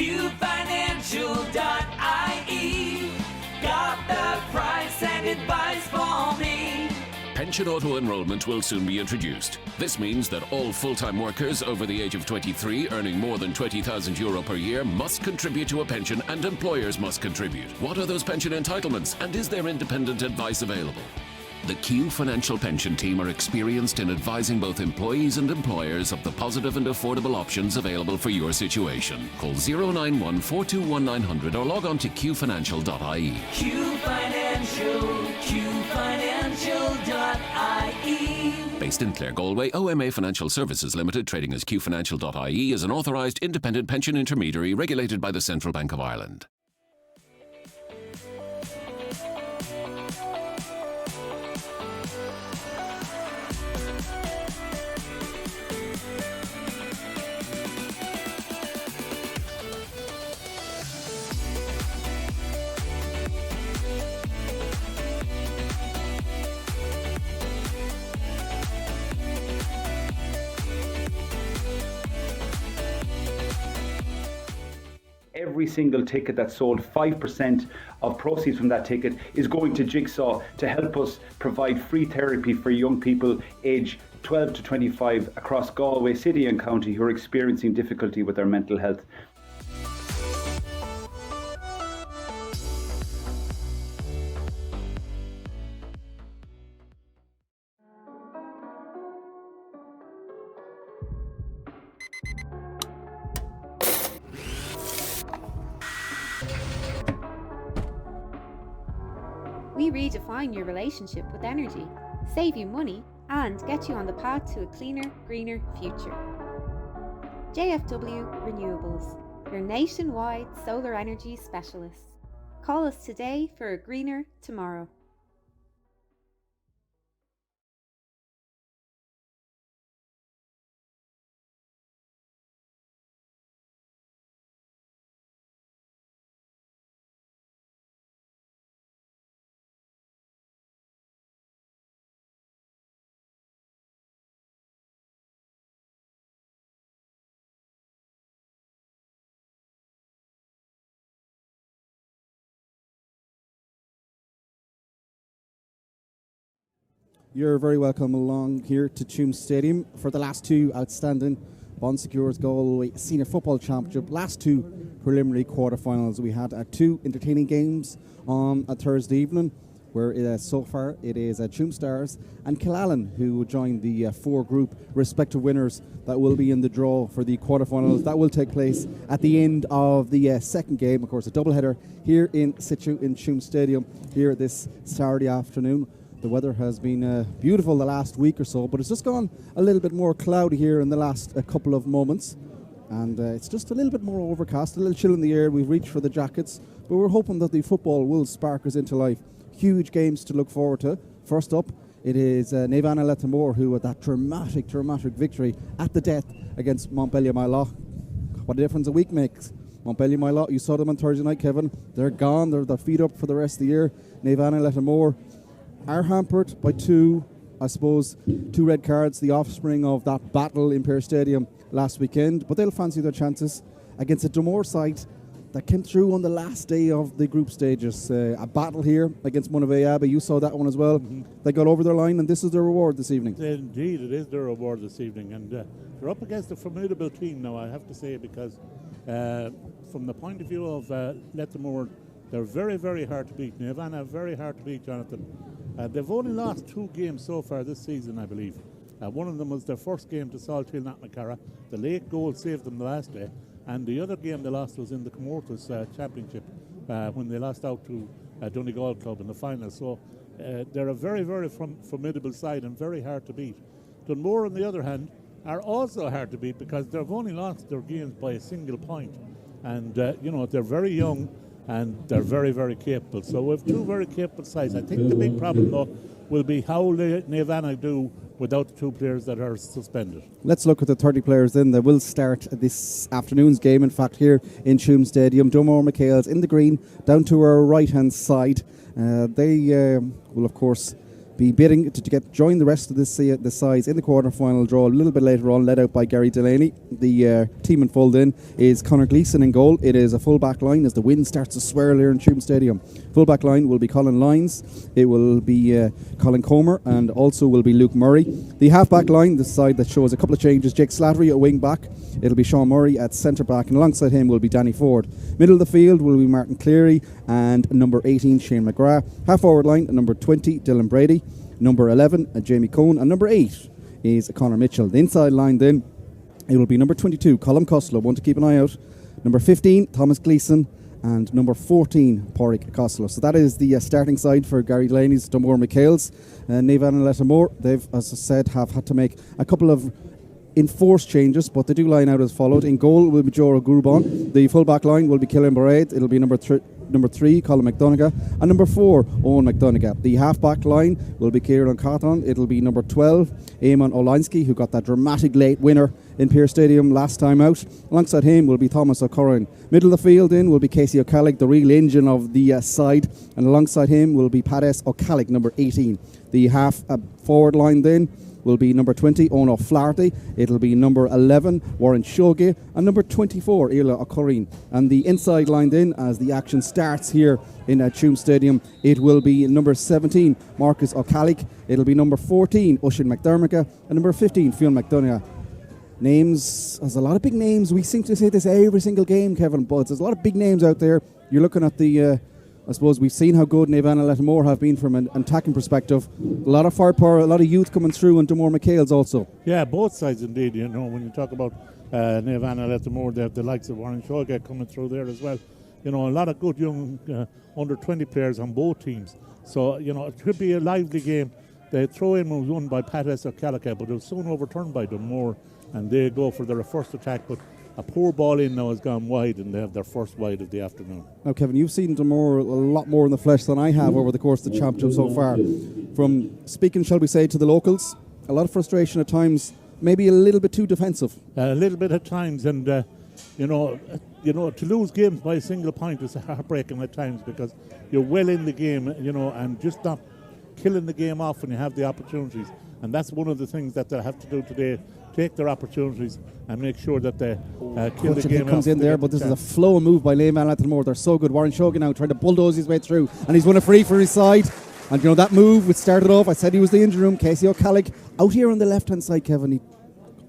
QFinancial.ie. Got the price and advice for me. Pension auto-enrollment will soon be introduced. This means that all full-time workers over the age of 23 earning more than €20,000 per year must contribute to a pension, and employers must contribute. What are those pension entitlements, and is there independent advice available? The Q Financial Pension Team are experienced in advising both employees and employers of the positive and affordable options available for your situation. Call 091 421 900 or log on to qfinancial.ie. Q Financial, qfinancial.ie. Based in Clare, Galway, OMA Financial Services Limited, trading as qfinancial.ie, is an authorised independent pension intermediary regulated by the Central Bank of Ireland. Every single ticket that's sold, 5% of proceeds from that ticket is going to Jigsaw to help us provide free therapy for young people aged 12 to 25 across Galway City and County who are experiencing difficulty with their mental health. We redefine your relationship with energy, save you money, and get you on the path to a cleaner, greener future. JFW Renewables, your nationwide solar energy specialists. Call us today for a greener tomorrow. You're very welcome along here to Tuam Stadium for the last two outstanding Bon Secours Galway Senior Football Championship. Last two preliminary quarterfinals. We had two entertaining games on a Thursday evening, where so far it is Tuam Stars and Killallen who joined the four group respective winners that will be in the draw for the quarterfinals. That will take place at the end of the second game. Of course, a doubleheader here in situ in Tuam Stadium here this Saturday afternoon. The weather has been beautiful the last week or so, but it's just gone a little bit more cloudy here in the last couple of moments. And it's just a little bit more overcast, a little chill in the air. We've reached for the jackets, but we're hoping that the football will spark us into life. Huge games to look forward to. First up, it is Leitir who had that dramatic victory at the death against Montpellier Maillough. What a difference a week makes. Montpellier Maillough, you saw them on Thursday night, Kevin. They're gone. They're feet up for the rest of the year. Leitir are hampered by two red cards, the offspring of that battle in Pear Stadium last weekend, but they'll fancy their chances against a Dunmore side that came through on the last day of the group stages. A battle here against Monavea, you saw that one as well. Mm-hmm. They got over their line, and this is their reward this evening. Indeed, it is their reward this evening, and they're up against a formidable team now, I have to say, because from the point of view of Leitir, they're very, very hard to beat. Nevana, very hard to beat, Jonathan. They've only lost two games so far this season, I believe. One of them was their first game to Salthill Knocknacarra. The late goal saved them the last day. And the other game they lost was in the Comortas Championship when they lost out to Donegal Club in the final. So they're a very, very formidable side and very hard to beat. Dunmore, on the other hand, are also hard to beat because they've only lost their games by a single point. And, they're very young. And they're very, very capable. So we have two very capable sides. I think the big problem, though, will be how Nevana do without the two players that are suspended. Let's look at the 30 players then that will start this afternoon's game. In fact, here in Tuam Stadium, Dunmore MacHales in the green, down to our right-hand side. They will, of course, be bidding to join the rest of the sides in the quarter-final draw a little bit later on, led out by Gary Delaney. The team in full then is Conor Gleeson in goal. It is a full-back line as the wind starts to swirl here in Tuam Stadium. Full-back line will be Colin Lyons, it will be Colin Comer, and also will be Luke Murray. The half-back line, the side that shows a couple of changes, Jake Slattery at wing-back, it'll be Sean Murray at centre-back, and alongside him will be Danny Ford. Middle of the field will be Martin Cleary and number 18 Shane McGrath. Half-forward line, number 20 Dylan Brady, number 11 Jamie Cohn, and number 8 is Conor Mitchell. The inside line then, it will be number 22 Colm Costello, one to keep an eye out, number 15 Thomas Gleeson, and number 14 Pádraig Costello. So that is the starting side for Gary Delaney's Dunmore MacHales. Naomh and Leitir, they've, as I said, have had to make a couple of enforced changes, but they do line out as followed. In goal will be Jora Grubon. The full-back line will be Killian Boraid. It'll be number 3 Colin McDonagh, and number 4 Owen McDonagh. The half-back line will be Kieran Carton. It'll be number 12 Eamon Olansky, who got that dramatic late winner in Pearse Stadium last time out. Alongside him will be Thomas O'Curran. Middle of the field in will be Casey O'Callagh, the real engine of the side, and alongside him will be Paddes O'Callagh, number 18. The half-forward line then will be number 20 Owen O'Flaherty, it'll be number 11 Warren Shoge, and number 24 Ila O'Corrine. And the inside line then, as the action starts here in Tuam Stadium, it will be number 17 Marcus O'Callagh, it'll be number 14 Oisin McDermott, and number 15 Fionn McDonagh. Names, there's a lot of big names. We seem to say this every single game, Kevin, but there's a lot of big names out there. You're looking at the I suppose we've seen how good Naomh and Leitir have been from an attacking perspective. A lot of firepower, a lot of youth coming through, and Dunmore MacHales also. Yeah, both sides indeed. You know, when you talk about Naomh and Leitir, they have the likes of Warren Shoge coming through there as well. You know, a lot of good young under 20 players on both teams. So, you know, it could be a lively game. The throw-in was won by Paddes O'Callagh, but it was soon overturned by Dunmore, and they go for their first attack. But a poor ball in now has gone wide, and they have their first wide of the afternoon. Now, Kevin, you've seen Dunmore a lot more in the flesh than I have over the course of the championship so far. From speaking, shall we say, to the locals, a lot of frustration at times, maybe a little bit too defensive. A little bit at times, and you know, to lose games by a single point is heartbreaking at times, because you're well in the game, you know, and just not killing the game off when you have the opportunities. And that's one of the things that they have to do today. Take their opportunities and make sure that they kill the game comes in there, but this is a flow move by Naomh and Leitir. They're so good. Warren Shoge now trying to bulldoze his way through, and he's won a free for his side. And you know that move, which started off, I said he was the injury room. Casey O'Callagh out here on the left-hand side, Kevin.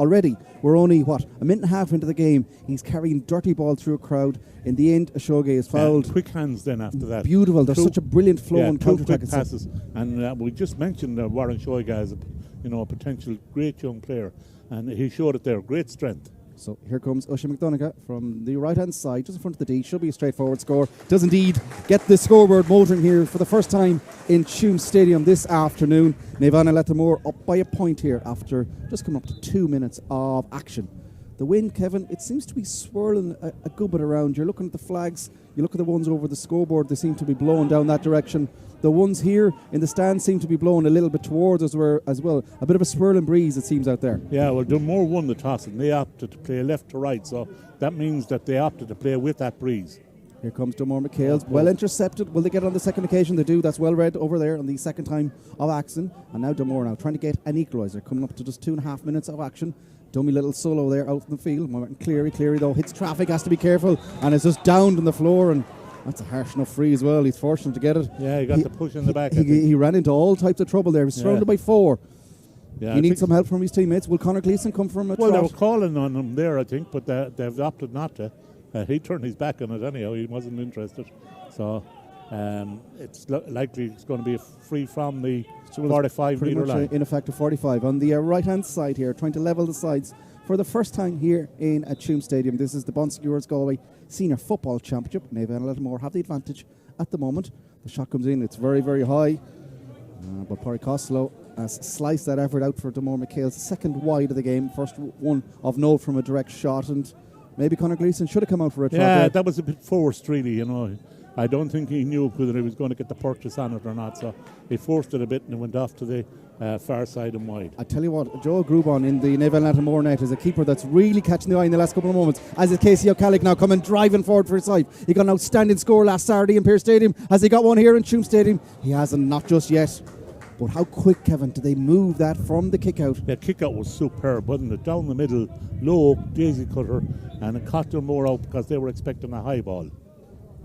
Already, we're only, a minute and a half into the game. He's carrying dirty ball through a crowd. In the end, Shoge is fouled. Quick hands then after that. Beautiful. There's such a brilliant flow and counter-attack. Passes. And we just mentioned Warren Shoge as a potential great young player. And he showed it there, great strength. So here comes Oisin McDonagh from the right-hand side, just in front of the D. Should be a straightforward score. Does indeed get the scoreboard motoring here for the first time in Tuam Stadium this afternoon. Naomh and Leitir up by a point here after just coming up to 2 minutes of action. The wind, Kevin, it seems to be swirling a good bit around. You're looking at the flags, you look at the ones over the scoreboard, they seem to be blowing down that direction. The ones here in the stand seem to be blowing a little bit towards us as well. A bit of a swirling breeze, it seems, out there. Yeah, well, Dunmore won the toss and they opted to play left to right, so that means that they opted to play with that breeze. Here comes Dunmore MacHales, well intercepted. Will they get it on the second occasion? They do. That's well read over there on the second time of action. And now Dunmore now trying to get an equaliser, coming up to just 2.5 minutes of action. Dummy little solo there out in the field. Cleary though hits traffic, has to be careful, and is just downed on the floor, and that's a harsh enough free as well. He's fortunate to get it. Yeah, he got the push in the back. He ran into all types of trouble there. He was surrounded by 4. Yeah, he needs some help from his teammates. Will Conor Gleeson come from a trot? They were calling on him there, I think, but they've opted not to. He turned his back on it anyhow. He wasn't interested. So it's likely it's going to be a free from the 45-metre line. In effect, a 45. On the right-hand side here, trying to level the sides for the first time here in Tuam Stadium. This is the Bonsecure's Galway Senior Football Championship. Naomh and Leitir have the advantage at the moment. The shot comes in, it's very, very high. But Pádraig Costello has sliced that effort out for Dunmore MacHales. Second wide of the game, first one of note from a direct shot, and maybe Conor Gleeson should have come out for a try. Yeah, that was a bit forced, really, you know. I don't think he knew whether he was going to get the purchase on it or not, so he forced it a bit and it went off to the far side and wide. I tell you what, Joe Grubon in the Naomh and Leitir net is a keeper that's really catching the eye in the last couple of moments, as is Casey O'Callagh now coming driving forward for his side. He got an outstanding score last Saturday in Pearse Stadium. Has he got one here in Tuam Stadium? He hasn't, not just yet. But how quick, Kevin, did they move that from the kick out? The kick out was superb, wasn't it? Down the middle, low, daisy cutter, and it caught Dunmore out because they were expecting a high ball.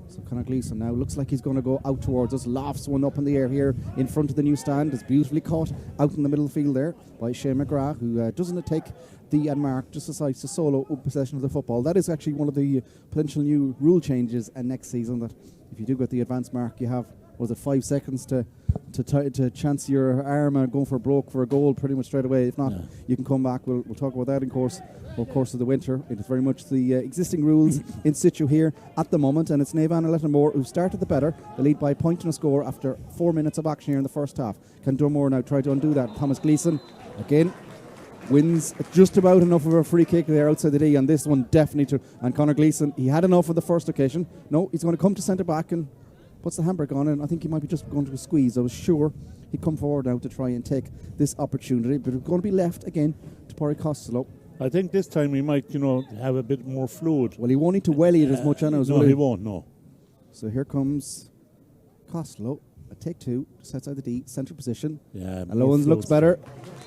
So Conor Gleeson now looks like he's going to go out towards us. Lofts one up in the air here in front of the new stand. It's beautifully caught out in the middle of the field there by Shane McGrath, who doesn't take the mark, just decides to solo possession of the football. That is actually one of the potential new rule changes next season, that if you do get the advance mark, you have, 5 seconds to chance your arm and going for a broke for a goal pretty much straight away. If not, you can come back. We'll talk about that in course of the winter. It is very much the existing rules in situ here at the moment, and it's Navan and Leitir who started the better. They lead by a point and a score after 4 minutes of action here in the first half. Can Dunmore now try to undo that? Thomas Gleeson again wins just about enough of a free kick there outside the D, and this one definitely and Conor Gleeson, he had enough of the first occasion. No, he's going to come to centre back and puts the handbrake on, and I think he might be just going to a squeeze. I was sure he'd come forward now to try and take this opportunity, but it's going to be left again to Porry Costello. I think this time he might, have a bit more fluid. Well, he won't need to welly it as much, I know. No, he won't, no. So here comes Costello, a take two, just outside the D, centre position. Yeah, Alone looks better,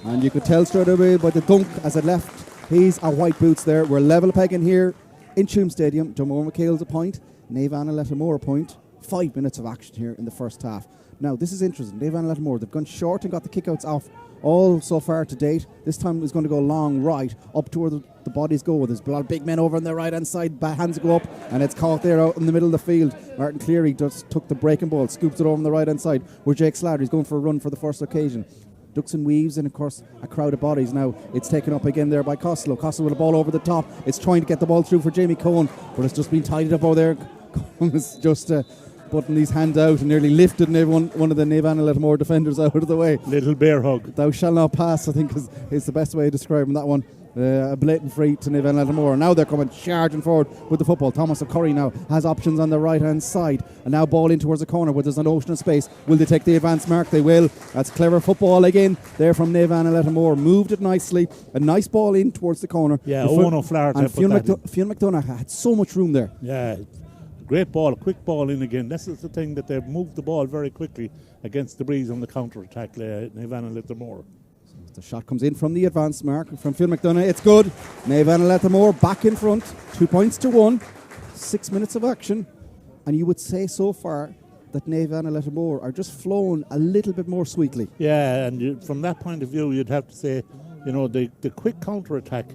and you could tell straight away by the dunk as it left. He's a white boots there. We're level pegging here in Tuam Stadium. Dunmore MacHales a point, Navan and Leitir a point. 5 minutes of action here in the first half. Now, this is interesting. Navan and Leitir, they've gone short and got the kickouts off all so far to date. This time is going to go long right, up to where the bodies go. There's a lot of big men over on the right hand side. Hands go up, and it's caught there out in the middle of the field. Martin Cleary just took the breaking ball, scoops it over on the right hand side, where Jake Slattery's going for a run for the first occasion. Ducks and weaves, and of course a crowd of bodies. Now it's taken up again there by Costello. Costello with the ball over the top. It's trying to get the ball through for Jamie Cohen, but it's just been tidied up over there. Cohen is just putting his hand out and nearly lifted one of the Navan and Leitir defenders out of the way. Little bear hug. Thou shall not pass, I think is the best way of describing that one. A blatant free to Navan and Leitir. Now they're coming charging forward with the football. Thomas O'Curry now has options on the right hand side, and now ball in towards the corner where there's an ocean of space. Will they take the advance mark? They will. That's clever football again there from Navan and Leitir. Moved it nicely. A nice ball in towards the corner. Yeah, Owen O'Flaherty. And Fionn McDonagh had so much room there. Yeah, great ball, quick ball in again. This is the thing, that they've moved the ball very quickly against the breeze on the counter-attack, Navan and Leitir. The shot comes in from the advance mark from Phil McDonagh. It's good. Navan and Leitir back in front. 2 points to 1. 6 minutes of action. And you would say so far that Navan and Leitir are just flowing a little bit more sweetly. Yeah, and from that point of view, you'd have to say, the quick counter-attack,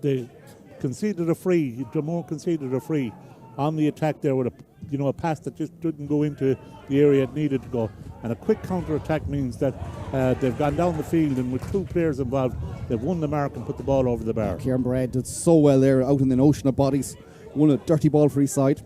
they conceded a free. Dunmore conceded a free on the attack there with a pass that just didn't go into the area it needed to go. And a quick counter-attack means that they've gone down the field, and with 2 players involved, they've won the mark and put the ball over the bar. Kieran Brad did so well there out in the ocean of bodies. Won a dirty ball for his side.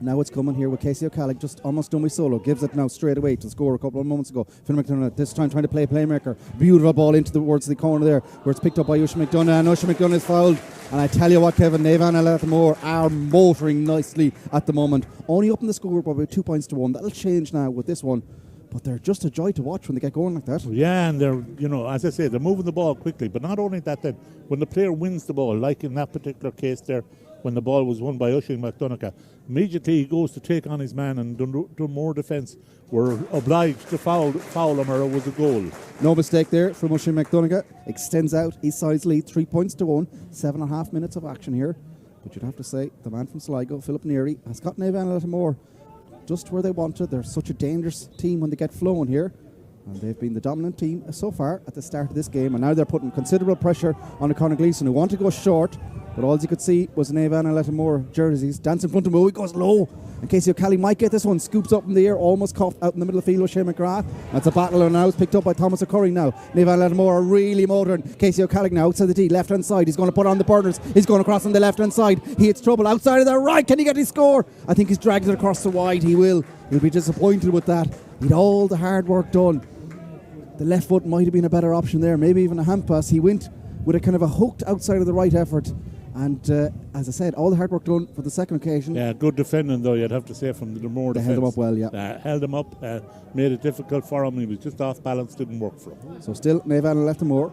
Now it's coming here with Casey O'Callagh, just almost done with solo. Gives it now straight away to score a couple of moments ago. Phil McDonagh this time trying to play playmaker. Beautiful ball into towards the corner there, where it's picked up by Usha McDonagh, and Usha McDonagh is fouled. And I tell you what, Kevin, Navan and Leitir are motoring nicely at the moment. Only up in the score by about 2 points to 1. That'll change now with this one. But they're just a joy to watch when they get going like that. Yeah, and they're, as I say, they're moving the ball quickly. But not only that, then when the player wins the ball, like in that particular case there, when the ball was won by Usha McDonagh, immediately he goes to take on his man, and Dunmore defence were obliged to foul him, or it was a goal. No mistake there from Usha McDonagh. Extends out his side's lead, 3 points to 1. 7.5 minutes of action here. But you'd have to say, the man from Sligo, Philip Neary, has got Navan and Leitir just where they wanted. They're such a dangerous team when they get flowing here. And they've been the dominant team so far at the start of this game. And now they're putting considerable pressure on Conor Gleeson, who want to go short. But all you could see was Navan and Leitir jerseys. Dance in front of him. Oh, he goes low. And Casey O'Callagh might get this one. Scoops up in the air. Almost caught out in the middle of the field with Shane McGrath. That's a battle, and now it's picked up by Thomas O'Curry now. Navan and Leitir are really motoring. Casey O'Callagh now outside the D, left hand side. He's going to put on the burners. He's going across on the left hand side. He hits trouble outside of the right. Can he get his score? I think he's dragged it across the wide. He will. He'll be disappointed with that. He'd all the hard work done. The left foot might have been a better option there. Maybe even a hand pass. He went with a kind of a hooked outside of the right effort. And as I said, all the hard work done for the second occasion. Yeah, good defending though, you'd have to say, from the Dunmore defence. They held him up well, yeah. Held him up, made it difficult for him. He was just off balance, didn't work for him. So still, Navan and Leitir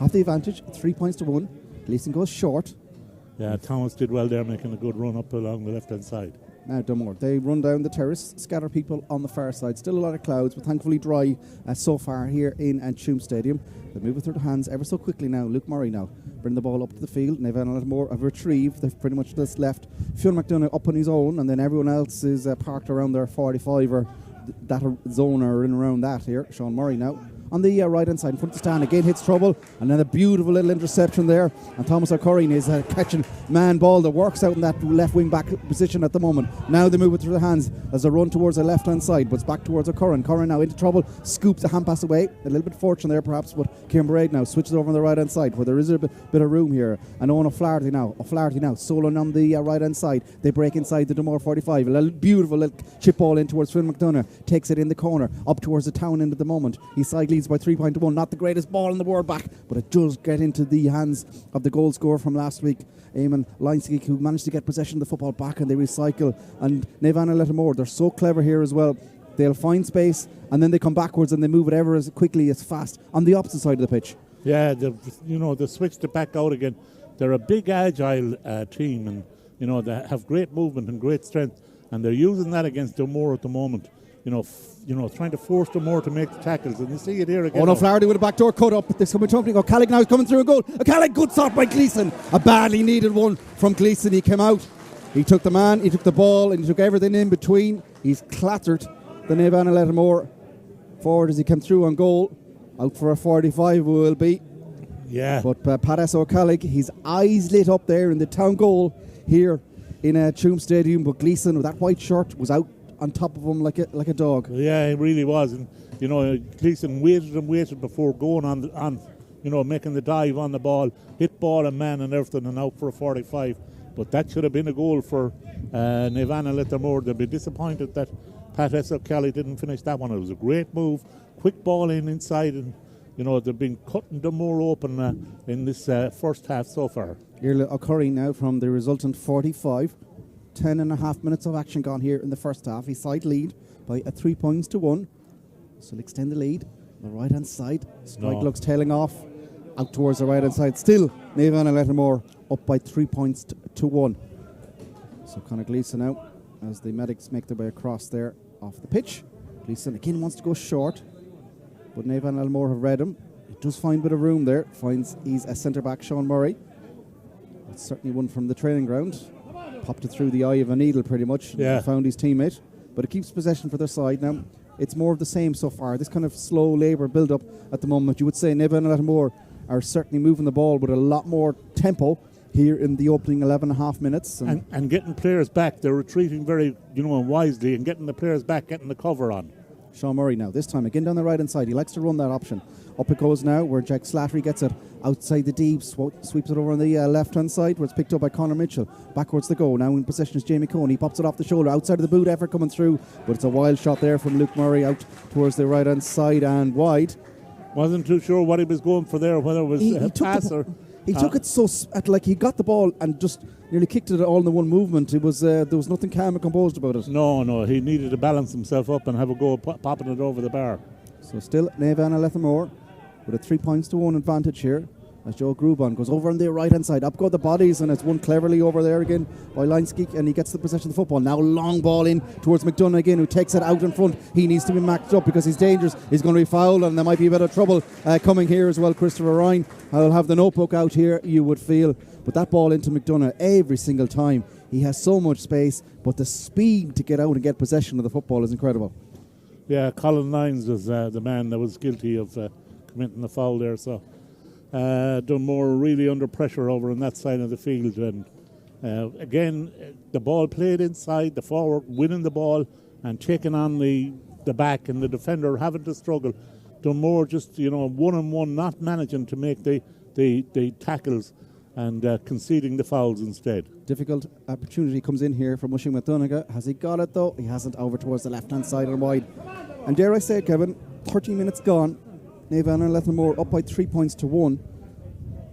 have the advantage, 3 points to 1. Gleeson goes short. Yeah, Thomas did well there, making a good run up along the left-hand side. Now Dunmore, they run down the terrace, scatter people on the far side. Still a lot of clouds, but thankfully dry so far here in Tuam Stadium. They move it through the hands ever so quickly now. Luke Murray now bring the ball up to the field. They've had a lot more of a retrieve. They've pretty much just left Fionn McDonough up on his own, and then everyone else is parked around their 45 or that zone or in around that here. Sean Murray now on the right hand side in front of the stand, again hits trouble, and then a beautiful little interception there, and Thomas O'Curran is catching man ball that works out in that left wing back position at the moment. Now they move it through the hands as they run towards the left hand side, but it's back towards O'Curran. Curran now into trouble, scoops the hand pass away, a little bit fortune there perhaps, but Kieran Braid now switches over on the right hand side where there is a bit of room here, and Owen O'Flaherty now soloing on the right hand side. They break inside the Dunmore 45, a little beautiful little chip ball in towards Fionn McDonough, takes it in the corner up towards the town end at the moment. He side leads by 3-1. Not the greatest ball in the world back, but it does get into the hands of the goal scorer from last week, Eamon Leitir, who managed to get possession of the football back, and they recycle. And Navan and Leitir, they're so clever here as well. They'll find space and then they come backwards and they move it ever as quickly as fast on the opposite side of the pitch. Yeah, they switched it back out again. They're a big, agile team, and they have great movement and great strength, and they're using that against Dunmore at the moment. Trying to force Dunmore to make the tackles, and you see it here again. No, Flaherty with a backdoor cut up. This coming jumping. O'Callagh now is coming through a goal. O'Callagh, good stop by Gleeson. A badly needed one from Gleeson. He came out. He took the man. He took the ball, and he took everything in between. He's clattered the Navan and Leitir forward as he came through on goal. Out for a 45 will be. Yeah. But Padas O'Callagh, his eyes lit up there in the town goal here in Tuam Stadium. But Gleeson with that white shirt was out on top of him like a dog. Yeah, he really was. And Gleeson waited before going on making the dive on the ball, hit ball and man and everything, and out for a 45. But that should have been a goal for Navan and Leitir. They'll be disappointed that Pat O'Callagh didn't finish that one. It was a great move, quick ball inside, and they've been cutting Dunmore open in this first half so far. Here O'Curran now from the resultant 45. 10.5 minutes of action gone here in the first half. He side lead by 3 points to 1. So he'll extend the lead. The right hand side. Strike looks tailing off out towards the right hand side. Still, Navan and Leitir up by 3 points to 1. So Conor Gleeson out as the medics make their way across there off the pitch. Gleeson again wants to go short, but Navan and Leitir have read him. He does find a bit of room there. Finds he's a centre back, Sean Murray. That's certainly one from the training ground. Popped it through the eye of a needle pretty much. Yeah. Found his teammate, but it keeps possession for their side. Now it's more of the same so far, this kind of slow labour build up at the moment. You would say Navan and Leitir are certainly moving the ball with a lot more tempo here in the opening 11.5 minutes, and getting players back. They're retreating very wisely and getting the players back, getting the cover on. Sean Murray now, this time again down the right hand side. He likes to run that option. Up it goes now where Jack Slattery gets it outside the deep, sweeps it over on the left hand side where it's picked up by Conor Mitchell. Backwards the go. Now in possession is Jamie Cohn. He pops it off the shoulder outside of the boot, effort coming through, but it's a wild shot there from Luke Murray out towards the right hand side and wide. Wasn't too sure what he was going for there, whether it was a pass or... He took it he got the ball and just nearly kicked it all in the one movement. It was there was nothing calm and composed about it. No, he needed to balance himself up and have a go popping it over the bar. So still Navan and Leitir with a 3 points to 1 advantage here as Joe Grubon goes over on the right hand side. Up go the bodies, and it's won cleverly over there again by Leinsky, and he gets the possession of the football. Now long ball in towards McDonough again, who takes it out in front. He needs to be matched up because he's dangerous. He's going to be fouled, and there might be a bit of trouble coming here as well. Christopher Ryan will have the notebook out here, you would feel. But that ball into McDonough every single time. He has so much space, but the speed to get out and get possession of the football is incredible. Yeah, Colin Lyons was the man that was guilty of committing the foul there. So Dunmore really under pressure over on that side of the field. And again, the ball played inside, the forward winning the ball and taking on the back, and the defender having to struggle. Dunmore just, one-on-one, not managing to make the tackles and conceding the fouls instead. Difficult opportunity comes in here from Mushing McDonagh. Has he got it though? He hasn't. Over towards the left-hand side and wide. And dare I say it, Kevin, 30 minutes gone. Navan and Leitir up by 3 points to 1.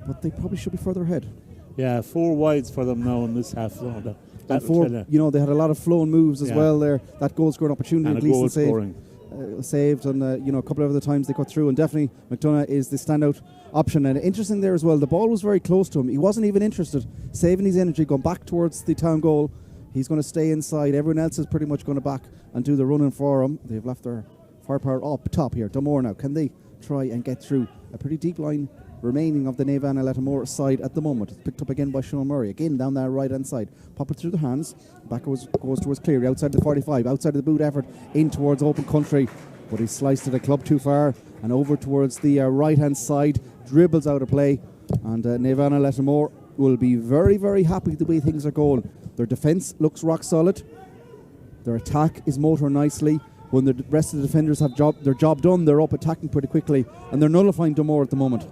But they probably should be further ahead. Yeah, 4 wides for them now in this half. So and 4, they had a lot of flowing moves as well there. That goal scoring opportunity. And a goal scoring. Saved, and a couple of other times they cut through, and definitely McDonough is the standout option. And interesting there as well, the ball was very close to him. He wasn't even interested, saving his energy, going back towards the town goal. He's going to stay inside. Everyone else is pretty much going to back and do the running for him. They've left their firepower up top here. Dunmore now. Can they try and get through a pretty deep line remaining of the Navan and Leitir side at the moment? It's picked up again by Sean Murray. Again down that right hand side. Pop it through the hands. Back goes towards Cleary. Outside the 45. Outside of the boot effort. In towards open country. But he sliced it a club too far. And over towards the right hand side. Dribbles out of play. And Navan and Leitir will be very, very happy the way things are going. Their defence looks rock solid. Their attack is motoring nicely. When the rest of the defenders have their job done, they're up attacking pretty quickly. And they're nullifying Dunmore at the moment.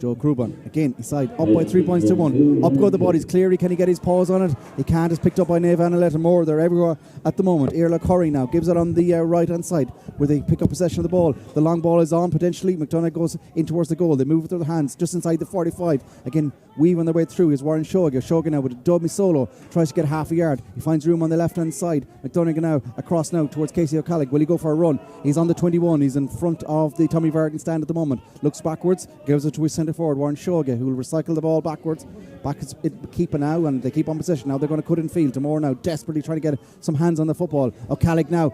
Joe Cruban, again, inside, up by 3 points to 1. Up go the bodies. Cleary, can he get his paws on it? He can't. It's picked up by Navan and Leitir. They're everywhere at the moment. Irla Curry now gives it on the right-hand side where they pick up possession of the ball. The long ball is on, potentially. McDonagh goes in towards the goal. They move it through the hands just inside the 45. Again, weaving their way through is Warren Shoga. Shoga now with a dummy solo. Tries to get half a yard. He finds room on the left-hand side. McDonagh now across now towards Casey O'Callagh. Will he go for a run? He's on the 21. He's in front of the Tommy Vargan stand at the moment. Looks backwards. Gives it to his centre forward, Warren Shoga, who will recycle the ball backwards. Back is keeping now, and they keep on possession. Now they're going to cut in field. Dunmore now desperately trying to get some hands on the football. O'Callagh now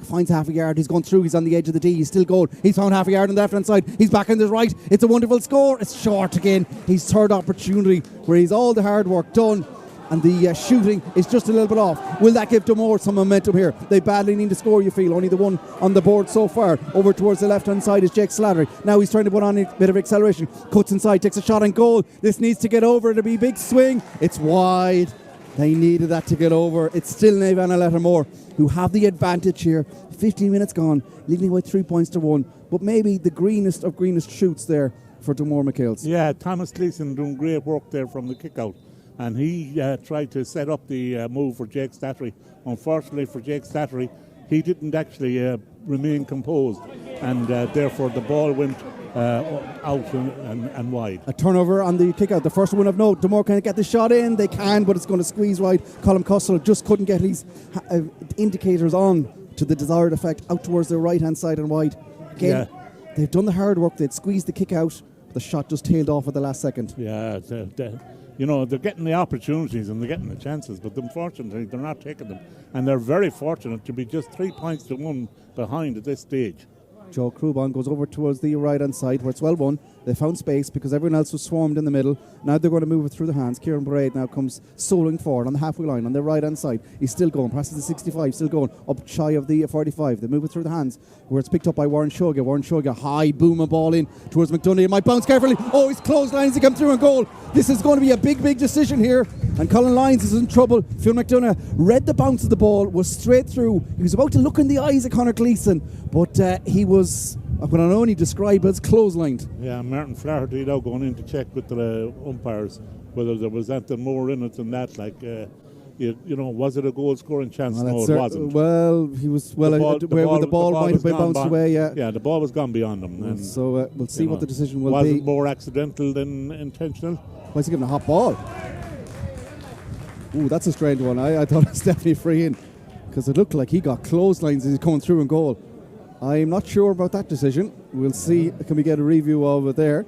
finds half a yard. He's gone through. He's on the edge of the D. He's still going. He's found half a yard on the left hand side. He's back on the right. It's a wonderful score. It's short again. His third opportunity where he's all the hard work done and the shooting is just a little bit off. Will that give Dunmore some momentum here? They badly need to score, you feel. Only the one on the board so far. Over towards the left hand side is Jake Slattery. Now he's trying to put on a bit of acceleration. Cuts inside, takes a shot on goal. This needs to get over. It'll be a big swing. It's wide. They needed that to get over. It's still Navan and Leitir who have the advantage here. 15 minutes gone, leading by 3 points to 1. But maybe the greenest of greenest shoots there for Dunmore MacHales. Yeah, Thomas Gleeson doing great work there from the kick-out. And he tried to set up the move for Jake Slattery. Unfortunately for Jake Slattery, he didn't actually remain composed. And therefore the ball went out and wide. A turnover on the kick-out. The first one of note. Dunmore can get the shot in. They can, but it's going to squeeze wide. Colm Cussell just couldn't get his indicators on to the desired effect out towards the right-hand side and wide. Again, they've done the hard work. They'd squeezed the kick out. The shot just tailed off at the last second. Yeah, they're getting the opportunities and they're getting the chances, but unfortunately they're not taking them. And they're very fortunate to be just 3 points to 1 behind at this stage. Joe Cruban goes over towards the right-hand side where it's well won. They found space because everyone else was swarmed in the middle. Now they're going to move it through the hands. Kieran Braid now comes soloing forward on the halfway line on the right-hand side. He's still going, passes the 65, still going up shy of the 45. They move it through the hands where it's picked up by Warren Shoga. Warren Shoga, high booming ball in towards McDonagh. It might bounce carefully. Oh, his clotheslines to come through and goal. This is going to be a big, big decision here. And Colin Lyons is in trouble. Phil McDonagh read the bounce of the ball, was straight through. He was about to look in the eyes of Conor Gleeson, but he was, I can only describe as clotheslined. Yeah, Martin Flaherty now going in to check with the umpires whether there was anything more in it than that. Like, was it a goal scoring chance? No, it wasn't. Well, he was the ball might have been bounced away. Yeah, the ball was gone beyond him. And so we'll see what the decision will be. Was it more accidental than intentional? Why is he giving a hot ball? Ooh, that's a strange one. I thought it was definitely free in because it looked like he got clotheslines as he's coming through in goal. I'm not sure about that decision. We'll see. Can we get a review of it there?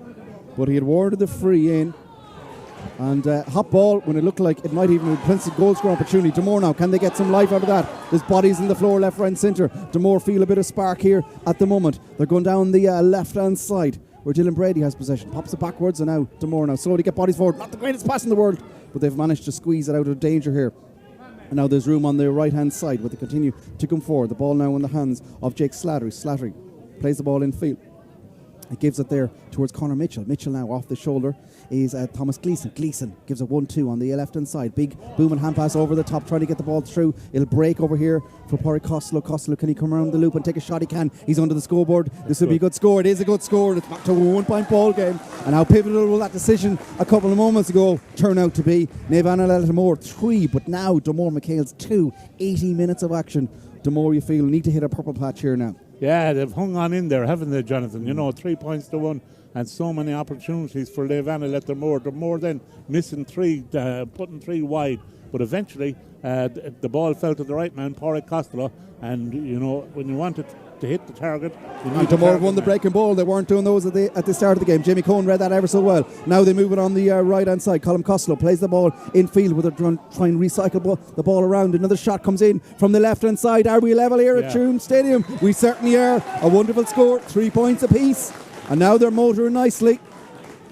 But he had awarded the free in. And hot ball when it looked like it might even be plenty of goal score opportunity. Dunmore now, can they get some life out of that? There's bodies in the floor, left, right and centre. Dunmore feel a bit of spark here at the moment. They're going down the left-hand side where Dylan Brady has possession. Pops it backwards and now Dunmore now slowly get bodies forward. Not the greatest pass in the world, but they've managed to squeeze it out of danger here. And now there's room on the right-hand side where they continue to come forward. The ball now in the hands of Jake Slattery. Slattery plays the ball in field. He gives it there towards Conor Mitchell. Mitchell now off the shoulder is Thomas Gleeson. Gleeson gives a 1-2 on the left-hand side. Big booming hand pass over the top, trying to get the ball through. It'll break over here for Pádraig Costello. Costello, can he come around the loop and take a shot? He can. He's under the scoreboard. This will be a good score. It is a good score. It's back to a 1-point ball game. And how pivotal will that decision a couple of moments ago turn out to be? Navan and Leitir 3, but now Dunmore MacHales 2. 80 minutes of action. Dunmore, you feel, need to hit a purple patch here now. Yeah, they've hung on in there, haven't they, Jonathan? 3 points to 1 and so many opportunities for Navan and Leitir. Dunmore then missing 3, putting 3 wide. But eventually, the ball fell to the right man, Pádraig Costello. And, when you want it to hit the target. And Dunmore won the breaking ball. They weren't doing those at the start of the game. Jamie Cohen read that ever so well. Now they move it on the right-hand side. Colm Costello plays the ball in field with a try and recycle the ball around. Another shot comes in from the left-hand side. Are we level here at Tuam Stadium? We certainly are. A wonderful score, 3 points apiece. And now they're motoring nicely.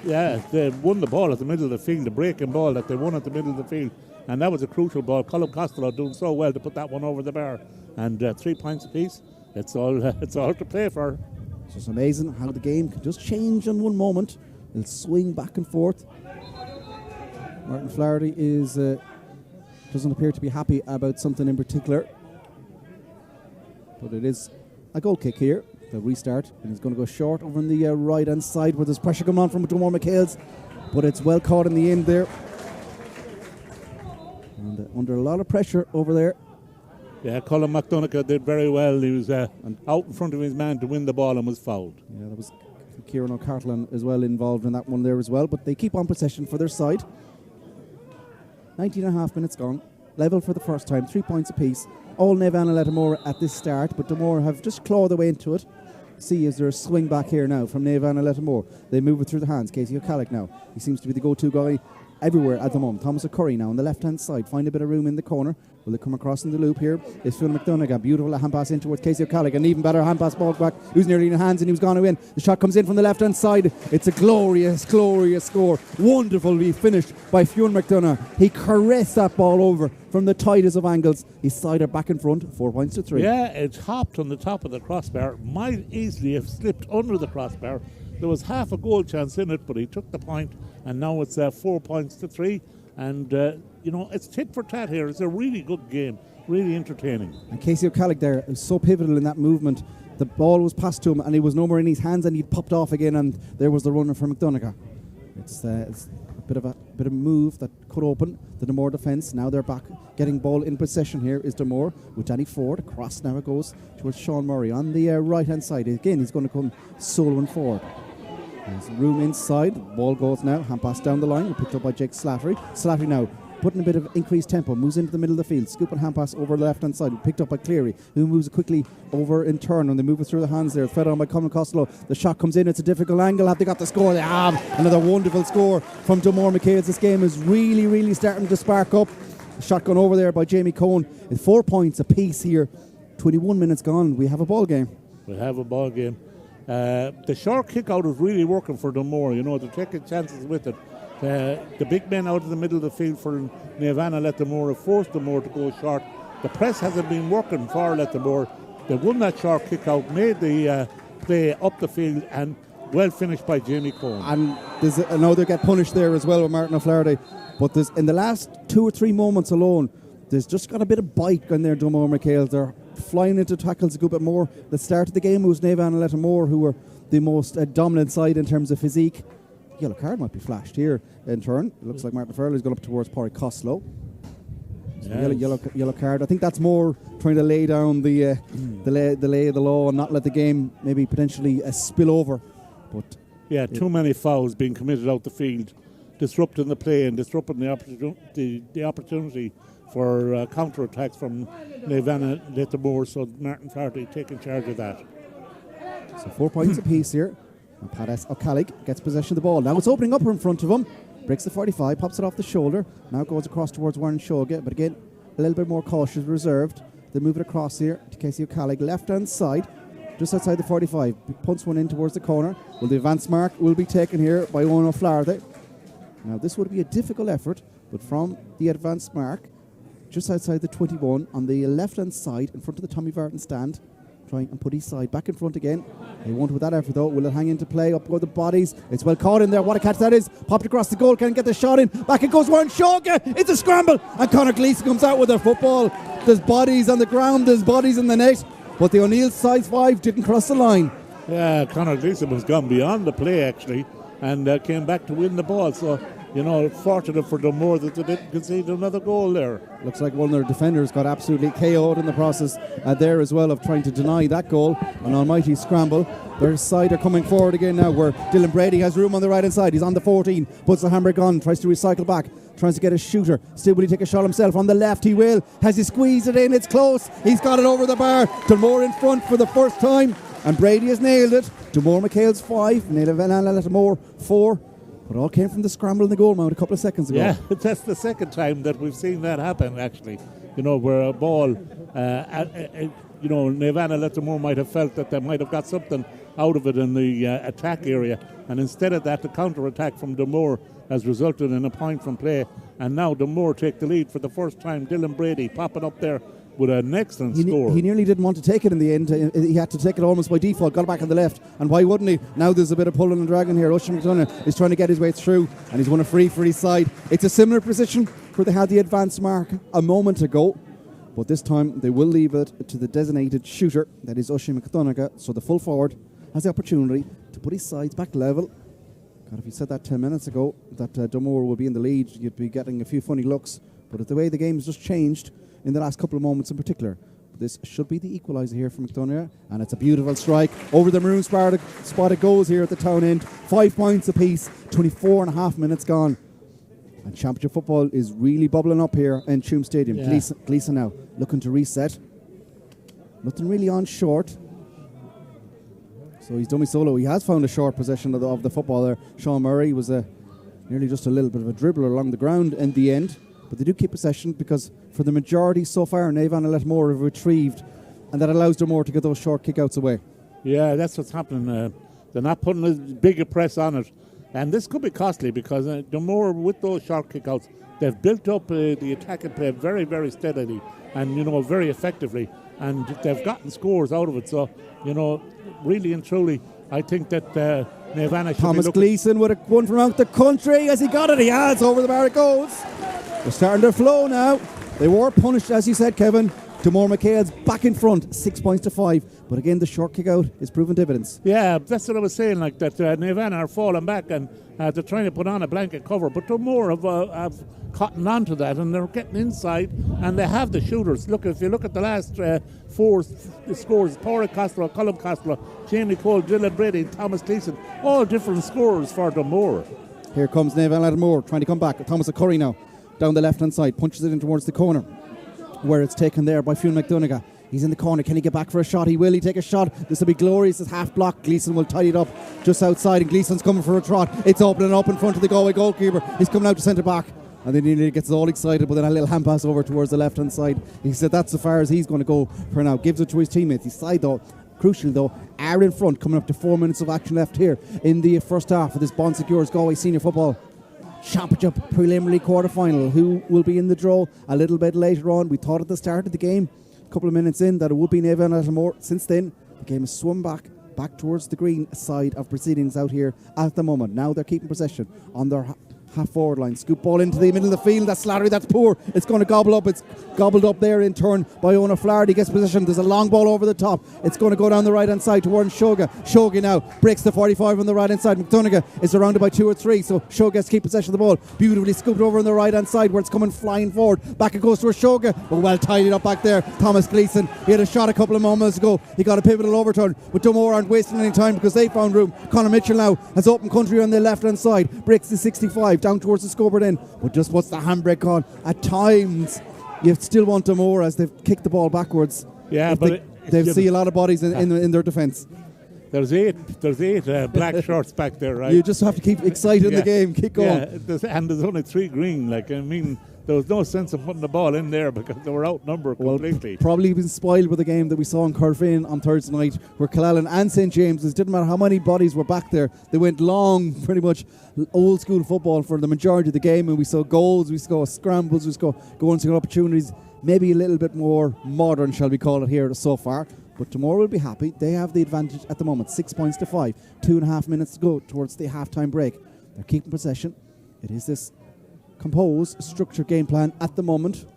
Yeah, they won the ball at the middle of the field, the breaking ball that they won at the middle of the field. And that was a crucial ball. Colm Costello doing so well to put that one over the bar. And 3 points apiece. It's all to play for. It's just amazing how the game can just change in one moment. It'll swing back and forth. Martin Flaherty doesn't appear to be happy about something in particular. But it is a goal kick here. The restart, and he's going to go short over on the right-hand side where there's pressure coming on from Dunmore MacHales, but it's well caught in the end there. And under a lot of pressure over there. Yeah, Colin McDonagh did very well. He was out in front of his man to win the ball and was fouled. Yeah, that was Kieran O'Cartlan as well involved in that one there as well, but they keep on possession for their side. 19.5 minutes gone. Level for the first time, 3 points apiece. All Navan and Lettermore at this start, but Dunmore have just clawed their way into it. See, is there a swing back here now from Navan and Lettermore? They move it through the hands. Casey O'Callagh now. He seems to be the go-to guy everywhere at the moment. Thomas O'Curry now on the left-hand side. Find a bit of room in the corner. Will they come across in the loop here? It's Phil McDonagh. Beautiful hand pass in towards Casey O'Callagh. An even better hand pass ball back. Who's nearly in the hands and who's gone in. The shot comes in from the left-hand side. It's a glorious, glorious score. Wonderfully finished by Fionn McDonagh. He caressed that ball over from the tightest of angles. He sided back in front. 4 points to 3. Yeah, it hopped on the top of the crossbar. Might easily have slipped under the crossbar. There was half a goal chance in it, but he took the point, and now it's 4 points to 3. And, it's tit for tat here. It's a really good game, really entertaining. And Casey O'Callagh there was so pivotal in that movement. The ball was passed to him, and he was no more in his hands, and he'd popped off again, and there was the runner for McDonagh. It's a bit of a move that could open the Dunmore defence. Now they're back, getting ball in possession here is Dunmore with Danny Ford. Across now it goes towards Sean Murray on the right-hand side. Again, he's going to come soloing forward. There's room inside. The ball goes now. Hand pass down the line. Picked up by Jake Slattery. Slattery now putting a bit of increased tempo. Moves into the middle of the field. Scoop and hand pass over the left-hand side. Picked up by Cleary, who moves quickly over in turn. And they move it through the hands there. Fed on by Colm Costello. The shot comes in. It's a difficult angle. Have they got the score? They have. Another wonderful score from Dunmore MacHales. This game is really, really starting to spark up. The shot gone over there by Jamie Cohen. It's 4 points apiece here. 21 minutes gone. We have a ball game. We have a ball game. The short kick out is really working for Dunmore. They're taking chances with it. The big men out in the middle of the field for Navan and Lettermore have forced Dunmore to go short. The press hasn't been working for Lettermore. They won that short kick out, made the play up the field, and well finished by Jamie Cohen. And I know they get punished there as well with Martin O'Flaherty, but in the last 2 or 3 moments alone, there's just got a bit of bite on there. Dunmore MacHales. They're flying into tackles a good bit more. The start of the game was Navan and Lettermore who were the most dominant side in terms of physique. Yellow card might be flashed here in turn. It looks like Martin Furley's gone up towards Pádraig Costello. So yellow card. I think that's more trying to lay down the lay of the law and not let the game maybe potentially spill over. But too many fouls being committed out the field, disrupting the play and disrupting the opportunity for counter-attacks from Navan and Lettermore. So Martin Flaherty taking charge of that. So 4 points apiece here. And Pádraig O'Callagh gets possession of the ball. Now it's opening up in front of him. Breaks the 45, pops it off the shoulder. Now goes across towards Warren Shoga. But again, a little bit more cautious, reserved. They move it across here to Casey O'Callagh. Left-hand side, just outside the 45. Punts one in towards the corner. Well, the advance mark will be taken here by Owen O'Flaherty. Now this would be a difficult effort, but from the advance mark, just outside the 21, on the left-hand side, in front of the Tommy Vartan stand, trying and put his side back in front again. They won't with that effort though. Will it hang into play? Up go the bodies. It's well caught in there. What a catch that is. Popped across the goal. Can't get the shot in. Back it goes Warren Shoga. It's a scramble. And Conor Gleeson comes out with a football. There's bodies on the ground. There's bodies in the net. But the O'Neill's size 5 didn't cross the line. Yeah, Conor Gleeson was gone beyond the play actually and came back to win the ball. So, fortunate for Dunmore that they didn't concede another goal there. Looks like one of their defenders got absolutely KO'd in the process there as well of trying to deny that goal. An almighty scramble. Their side are coming forward again now where Dylan Brady has room on the right hand side. He's on the 14, puts the handbrake on, tries to recycle back. tries to get a shooter. Still, will he take a shot himself on the left? He will. Has he squeezed it in? It's close. He's got it over the bar. Dunmore in front for the first time, and Brady has nailed it. Dunmore MacHales 5, Leitir 4. But all came from the scramble in the goal mount a couple of seconds ago. Yeah, that's the second time that we've seen that happen, actually. Where a ball, Nevana Leitir might have felt that they might have got something out of it in the attack area, and instead of that, the counter-attack from Dunmore has resulted in a point from play, and now Dunmore take the lead for the first time. Dylan Brady popping up there with an excellent score. He nearly didn't want to take it in the end. He had to take it almost by default, got it back on the left, and why wouldn't he? Now there's a bit of pulling and dragging here. Oisin McDonough is trying to get his way through, and he's won a free for his side. It's a similar position where they had the advance mark a moment ago, but this time they will leave it to the designated shooter, that is Oisin McDonough. So the full forward has the opportunity to put his sides back level. God, if you said that 10 minutes ago, that Dunmore will be in the lead, you'd be getting a few funny looks. But the way the game's just changed in the last couple of moments in particular, this should be the equaliser here for McDonough, and it's a beautiful strike over the maroon spot. It goes here at the town end. 5 points apiece, 24 and a half minutes gone. And championship football is really bubbling up here in Tuam Stadium. Yeah. Gleeson now looking to reset. Nothing really on short. So he's dummy solo. He has found a short possession of the football there. Sean Murray was nearly just a little bit of a dribbler along the ground in the end. But they do keep possession because for the majority so far, Nevana Leitir have retrieved, and that allows Dunmore to get those short kickouts away. Yeah, that's what's happening. They're not putting as big a press on it. And this could be costly because Dunmore, with those short kickouts, they've built up the attacking play very, very steadily and, very effectively. And they've gotten scores out of it. So, really and truly, I think that Nevana should Thomas be looking. Gleeson with a one from out the country. Has he got it? He has. Over the bar it goes. They're starting to flow now. They were punished, as you said, Kevin. Dunmore MacHales back in front, 6 points to 5. But again, the short kick out is proven dividends. Yeah, that's what I was saying, like that Nevana are falling back and they're trying to put on a blanket cover. But Dunmore have cottoned on to that and they're getting inside and they have the shooters. Look, if you look at the last 4 scores, Pádraig Costello, Colm Costello, Jamie Cole, Dylan Brady, Thomas Gleeson, all different scores for Dunmore. Here comes Nevana Leitir trying to come back. Thomas Curry now down the left hand side, punches it in towards the corner where it's taken there by Fionn McDonough. He's in the corner. Can he get back for a shot? He will. He take a shot. This will be glorious. It's half block. Gleeson will tidy it up just outside, and Gleeson's coming for a trot. It's opening up in front of the Galway goalkeeper. He's coming out to centre back, and then he gets all excited, but then a little hand pass over towards the left hand side. He said that's as far as he's going to go for now. Gives it to his teammates. His side though, crucial though, are in front, coming up to 4 minutes of action left here in the first half of this Bond Secures Galway Senior Football Championship preliminary quarter-final. Who will be in the draw a little bit later on? We thought at the start of the game, a couple of minutes in, that it would be Nevana Leitir. Since then, the game has swum back towards the green side of proceedings out here at the moment. Now they're keeping possession on their half-forward line. Scoop ball into the middle of the field. That's Slattery. That's poor. It's going to gobble up. It's gobbled up there in turn by Ona Flaherty. Gets possession. There's a long ball over the top. It's going to go down the right-hand side towards Shoga. Shoga now breaks the 45 on the right-hand side. McDonough is surrounded by 2 or 3, so Shoga has to keep possession of the ball. Beautifully scooped over on the right-hand side where it's coming flying forward. Back it goes to Shoga, but well tidied up back there. Thomas Gleeson, he had a shot a couple of moments ago. He got a pivotal overturn, but Dunmore aren't wasting any time because they found room. Conor Mitchell now has open country on the left-hand side. Breaks the 65 down towards the scoreboard end, but just what's the handbrake on? At times, you still want Dunmore as they've kicked the ball backwards. Yeah, but they see a lot of bodies in their defence. There's eight black shorts back there, right? You just have to keep excited in the game, keep going. Yeah, and there's only 3 green. There was no sense of putting the ball in there because they were outnumbered completely. Probably been spoiled with the game that we saw in Corfin on Thursday night, where Killallen and St James's, didn't matter how many bodies were back there, they went long, pretty much old school football for the majority of the game, and we saw goals, we saw scrambles, we saw goals and opportunities, maybe a little bit more modern, shall we call it here so far. But Dunmore will be happy. They have the advantage at the moment, 6 points to 5, 2.5 minutes to go towards the half-time break. They're keeping possession. It is this composed, structured game plan at the moment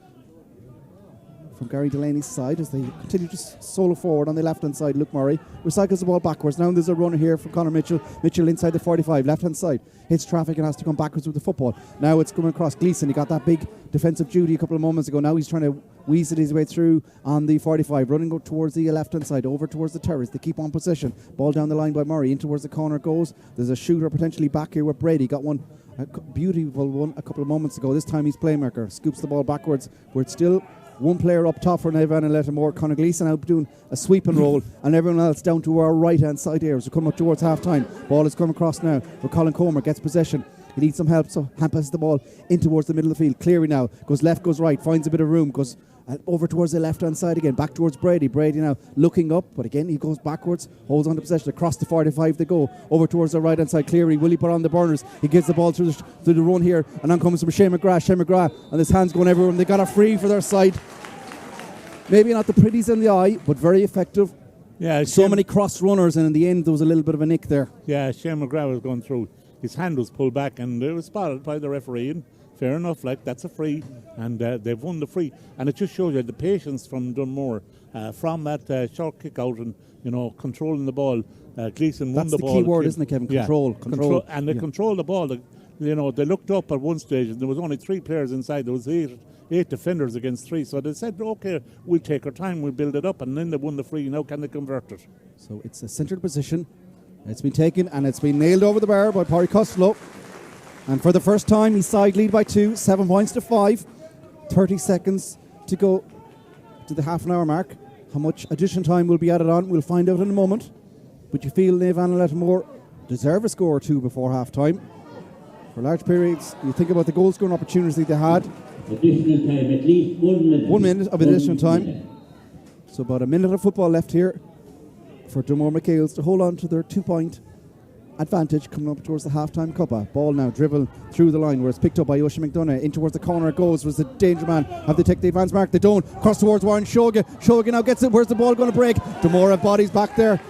from Gary Delaney's side as they continue to solo forward on the left-hand side. Luke Murray recycles the ball backwards. Now there's a runner here from Conor Mitchell. Mitchell inside the 45, left-hand side. Hits traffic and has to come backwards with the football. Now it's coming across Gleeson. He got that big defensive duty a couple of moments ago. Now he's trying to weasel his way through on the 45, running towards the left-hand side, over towards the terrace. They keep on possession. Ball down the line by Murray. In towards the corner goes. There's a shooter potentially back here with Brady. Got one Beautiful one a couple of moments ago. This time he's playmaker. Scoops the ball backwards. Where it's still one player up top for Navan and Leitir. Conor Gleeson out doing a sweep and roll, and everyone else down to our right hand side here as we come up towards half time. Ball is coming across now where Colin Comer gets possession. He needs some help, so passes the ball in towards the middle of the field. Cleary now goes left, goes right, finds a bit of room, goes over towards the left hand side again, back towards Brady. Brady now looking up, but again he goes backwards, holds on to possession. Across the 45 they go, over towards the right hand side. Cleary, will he put on the burners? He gives the ball through the run here, and on comes from Shane McGrath. Shane McGrath, and his hands going everywhere, and they got a free for their side. Maybe not the prettiest in the eye, but very effective. Yeah, so many cross runners, and in the end there was a little bit of a nick there. Yeah, Shane McGrath was going through. His hand was pulled back, and it was spotted by the referee. And fair enough, like, that's a free, and they've won the free. And it just shows you the patience from Dunmore from that short kick out and, controlling the ball. Gleeson won the ball. That's the key word, isn't it, Kevin? Control. Yeah, control. And they controlled the ball. They looked up at one stage, and there was only 3 players inside. There was eight defenders against 3. So they said, OK, we'll take our time, we'll build it up. And then they won the free. Now can they convert it? So it's a centred position. It's been taken and it's been nailed over the bar by Pádraig Costello. And for the first time, he's side lead by 2, 7 points to 5. 30 seconds to go to the half an hour mark. How much addition time will be added on, we'll find out in a moment. But you feel Navan and Leitir deserve a score or 2 before half time. For large periods, you think about the goal scoring opportunity they had. Additional time, at least 1 minute. 1 minute of additional time. So about a minute of football left here for Dunmore MacHales to hold on to their 2-point advantage coming up towards the half-time cuppa. Ball now dribbled through the line where it's picked up by Oisin McDonough. In towards the corner it goes. Was the danger man. Have they taken the advance mark? They don't. Cross towards Warren Shoga. Shoga now gets it. Where's the ball going to break? Dunmore have bodies back there.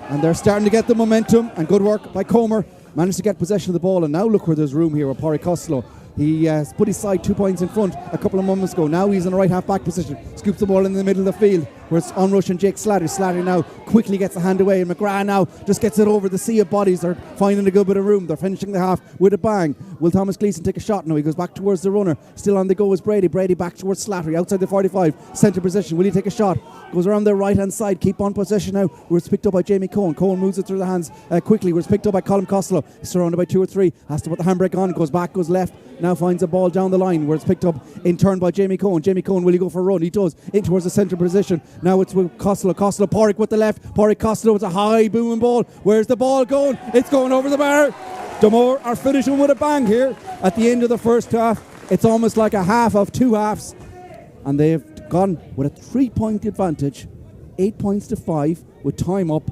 And they're starting to get the momentum. And good work by Comer. Managed to get possession of the ball. And now look where there's room here with Pádraig Costello. He put his side 2 points in front a couple of moments ago. Now he's in the right half back position. Scoops the ball in the middle of the field where it's on rush and Jake Slattery. Slattery now quickly gets the hand away, and McGrath now just gets it over the sea of bodies. They're finding a good bit of room. They're finishing the half with a bang. Will Thomas Gleeson take a shot now? He goes back towards the runner. Still on the go is Brady. Brady back towards Slattery outside the 45. Centre position. Will he take a shot? Goes around the right hand side. Keep on possession now where it's picked up by Jamie Cohen. Cohen moves it through the hands quickly where it's picked up by Colin Costello. He's surrounded by 2 or 3. Has to put the handbrake on. Goes back, goes left. Now finds a ball down the line where it's picked up in turn by Jamie Cohen. Jamie Cohen, will he go for a run? He does. In towards the centre position. Now it's with Costello. Costello, Pádraig with the left. Pádraig Costello with a high booming ball. Where's the ball going? It's going over the bar. Dunmore are finishing with a bang here at the end of the first half. It's almost like a half of 2 halves. And they've gone with a 3-point advantage. 8 points to 5 with time up.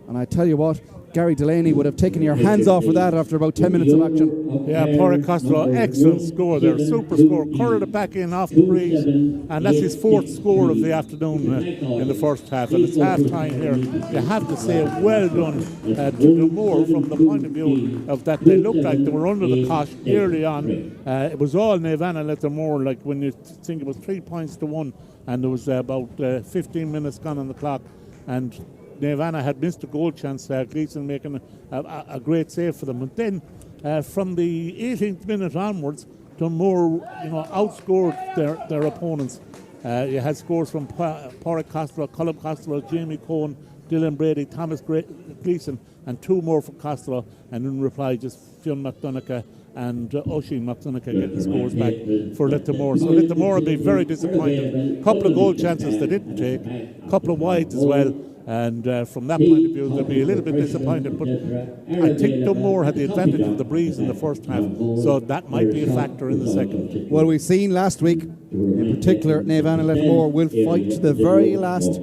And I tell you what, Gary Delaney would have taken your hands off of that after about 10 minutes of action. Yeah, Pádraig Costello, excellent score there, super score, curled it back in off the breeze, and that's his 4th score of the afternoon in the first half, and it's half time here. You have to say well done to Dunmore from the point of view of that they looked like they were under the cosh early on. It was all Navan and Leitir, like when you think it was 3 points to 1, and there was about 15 minutes gone on the clock, and Navanna had missed a goal chance, Gleeson making a great save for them. But then from the 18th minute onwards, Dunmore outscored their opponents. You had scores from Pádraig Costello, Colin Costello, Jamie Cohen, Dylan Brady, Thomas Gleeson, and 2 more for Costello. And in reply, just Fionn McDonough and Oisin McDonough get the scores back for Leitir. So Leitir will be very disappointed. Couple of goal chances they didn't take, couple of wides as well. And from that point of view, they'll be a little bit disappointed. But I think Dunmore had the advantage of the breeze in the first half, so that might be a factor in the second. Well, we've seen last week, in particular, Navan and Leitir will fight to the very last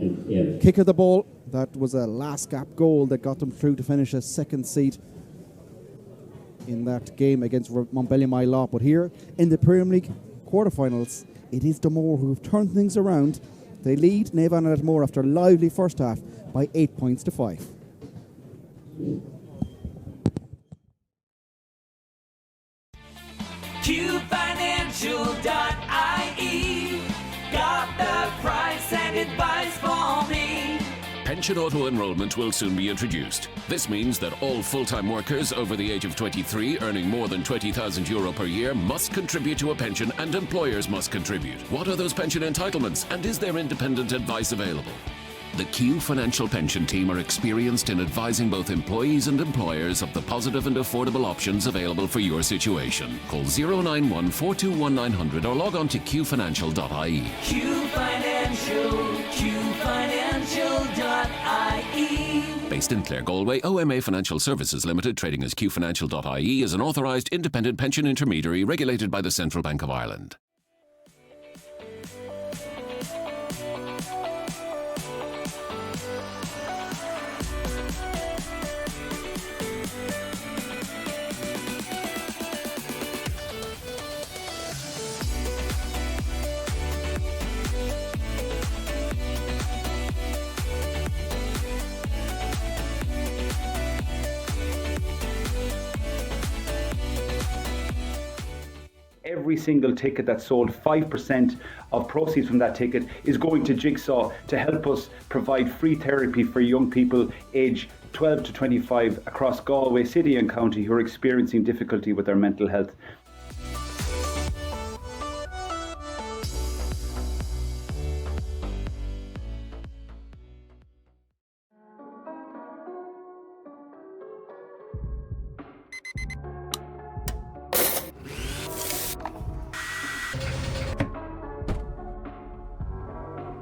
kick of the ball. That was a last gap goal that got them through to finish a 2nd seed in that game against Montbellion Law. But here in the Premier League quarterfinals, it is Dunmore who have turned things around. They lead Navan and Leitir after a lively first half by 8 points to 5. QFinancial.ie got the price and advice for me. Pension auto-enrolment will soon be introduced. This means that all full-time workers over the age of 23 earning more than €20,000 per year must contribute to a pension, and employers must contribute. What are those pension entitlements, and is there independent advice available? The Q Financial Pension Team are experienced in advising both employees and employers of the positive and affordable options available for your situation. Call 091 421 900 or log on to qfinancial.ie. Q Financial, qfinancial.ie. Based in Clare, Galway, OMA Financial Services Limited, trading as qfinancial.ie, is an authorised independent pension intermediary regulated by the Central Bank of Ireland. Every single ticket that's sold, 5% of proceeds from that ticket is going to Jigsaw to help us provide free therapy for young people aged 12 to 25 across Galway city and county who are experiencing difficulty with their mental health.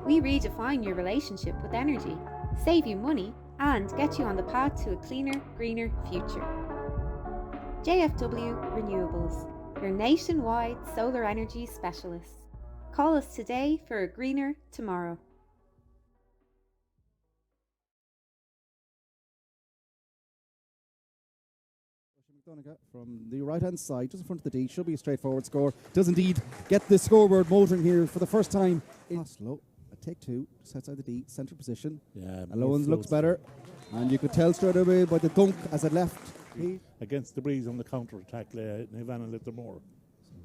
We redefine your relationship with energy, save you money, and get you on the path to a cleaner, greener future. JFW Renewables, your nationwide solar energy specialists. Call us today for a greener tomorrow. From the right hand side, just in front of the D, should be a straightforward score. Does indeed get the scoreboard motoring here for the first time in Oslo. Take two, just outside the D, centre position. Yeah, Alohan's looks better, and you could tell straight away by the dunk as it left. Against the breeze on the counter attack, Navan and Leitir.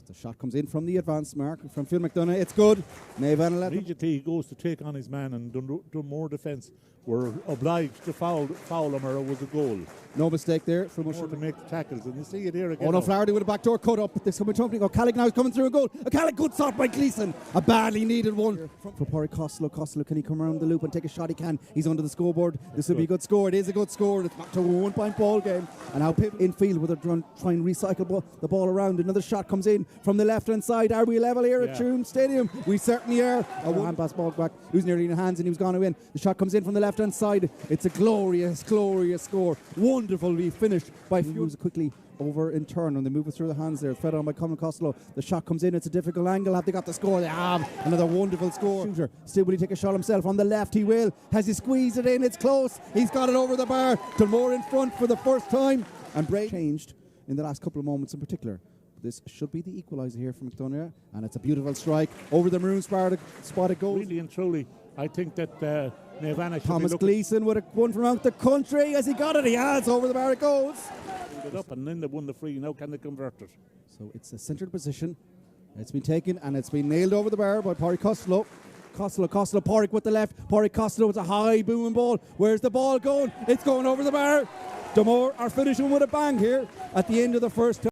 The shot comes in from the advanced mark from Phil McDonough. It's good. Navan immediately he goes to take on his man, and Dunmore defence were obliged to foul him, or it was a goal. No mistake there from More to make the tackles, and you see it here again. Oh no, Flaherty with a backdoor cut up. There's coming jumping. O'Callaghan now is coming through a goal. O'Callaghan, good start by Gleeson. A badly needed one for Pádraig Costello. Costello, can he come around the loop and take a shot? He can. He's under the scoreboard. This will be a good score. It is a good score. It's back to a 1 point ball game. And now Pip in field with a try and recycle the ball around. Another shot comes in from the left hand side. Are we level here at Tuam Stadium? We certainly are. A hand pass ball back. Who's nearly in the hands and he was gone in. The shot comes in from the left hand side. It's a glorious, glorious score. Wonderfully finished by Fuse quickly over in turn, and they move it through the hands there. Fed on by Colin Costello. The shot comes in. It's a difficult angle. Have they got the score? They have. Another wonderful score. Shooter. Still, will he take a shot himself on the left? He will. Has he squeezed it in? It's close. He's got it over the bar. Dunmore in front for the first time. And Bray changed in the last couple of moments in particular. This should be the equaliser here for McDonough, and it's a beautiful strike over the maroon spot. It goes. Really and truly, I think that Navan Thomas Gleeson with a one from out the country. Has he got it? He has. Over the bar it goes. It up, and then they won the free. Now can they convert it? So it's a centred position. It's been taken and it's been nailed over the bar by Pádraig Costello. Costello, Pádraig with the left. Pádraig Costello with a high booming ball. Where's the ball going? It's going over the bar. Dunmore are finishing with a bang here at the end of the first.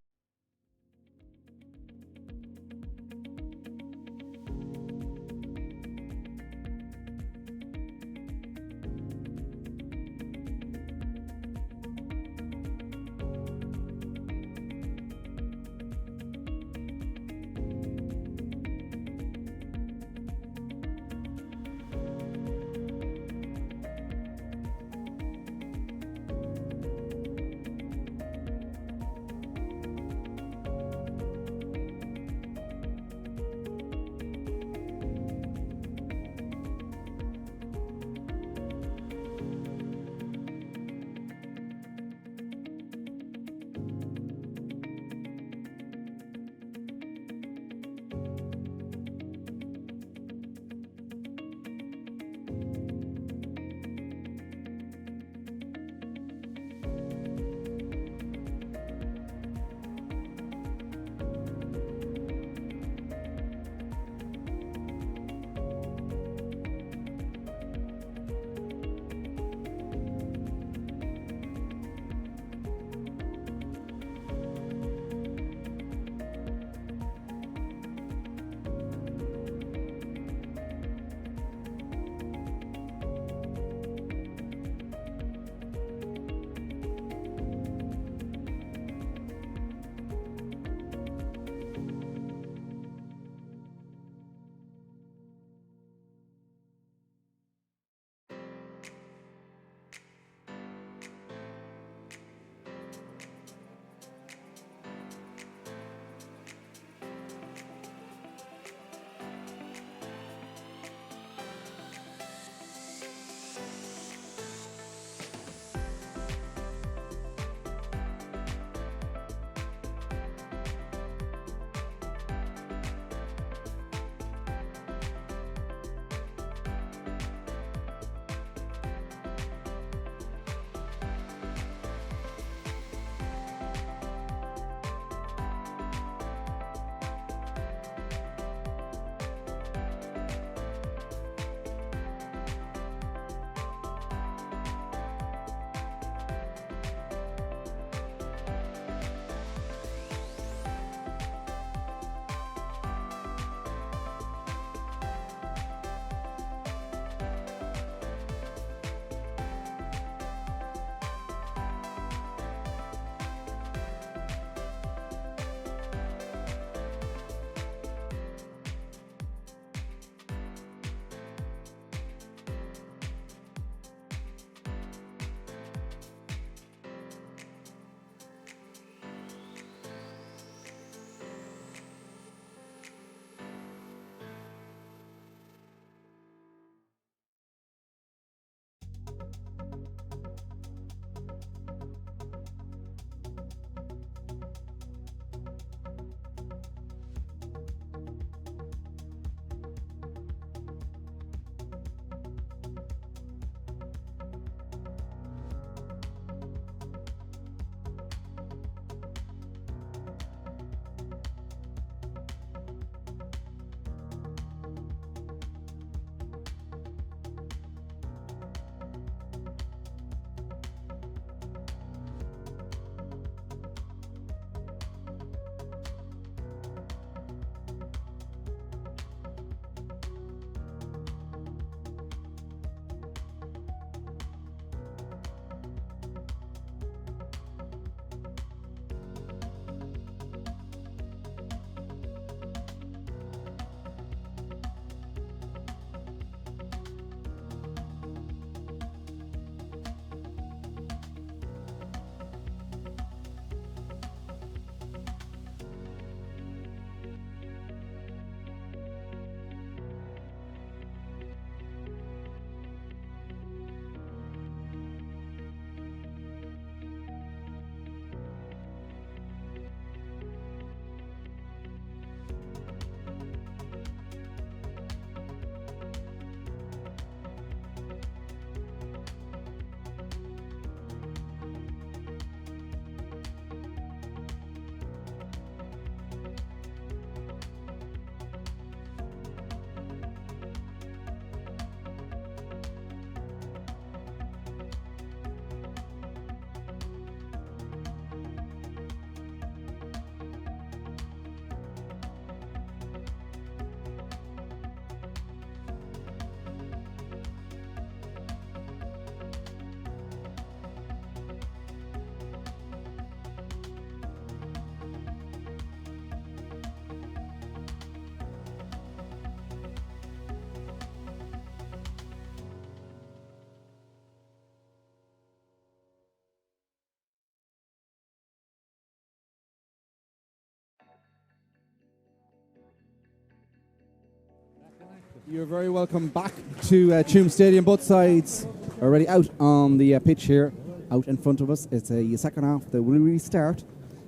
You're very welcome back to Tuam Stadium. Both sides are already out on the pitch here, out in front of us. It's a second half that will restart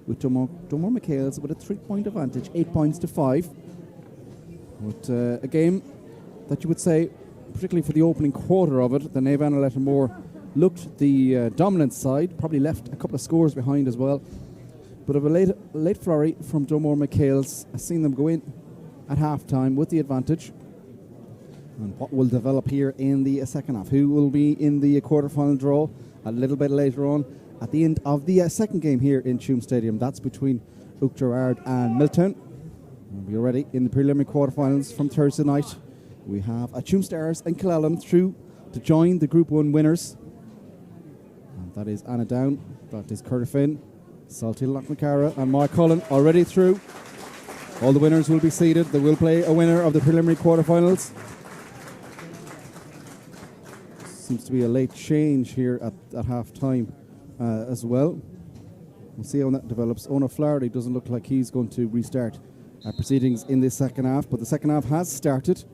with Dunmore MacHales with a 3-point advantage, 8 points to 5. But a game that you would say, particularly for the opening quarter of it, the Navan and Leitir looked the dominant side, probably left a couple of scores behind as well. But of a late flurry from Dunmore MacHales, I've seen them go in at half-time with the advantage. And what will develop here in the second half? Who will be in the quarter-final draw a little bit later on at the end of the second game here in Tuam Stadium? That's between Oak Gerard and Milltown. We're already in the preliminary quarter-finals from Thursday night. We have Tuam Stars and Killallam through to join the Group 1 winners. And that is Anna Down, that is Currafin, Salty Lochmacara and Moir Cullen already through. All the winners will be seeded. They will play a winner of the preliminary quarter-finals. Seems to be a late change here at half-time as well. We'll see how that develops. Ona Flaherty doesn't look like he's going to restart proceedings in this second half, but the second half has started,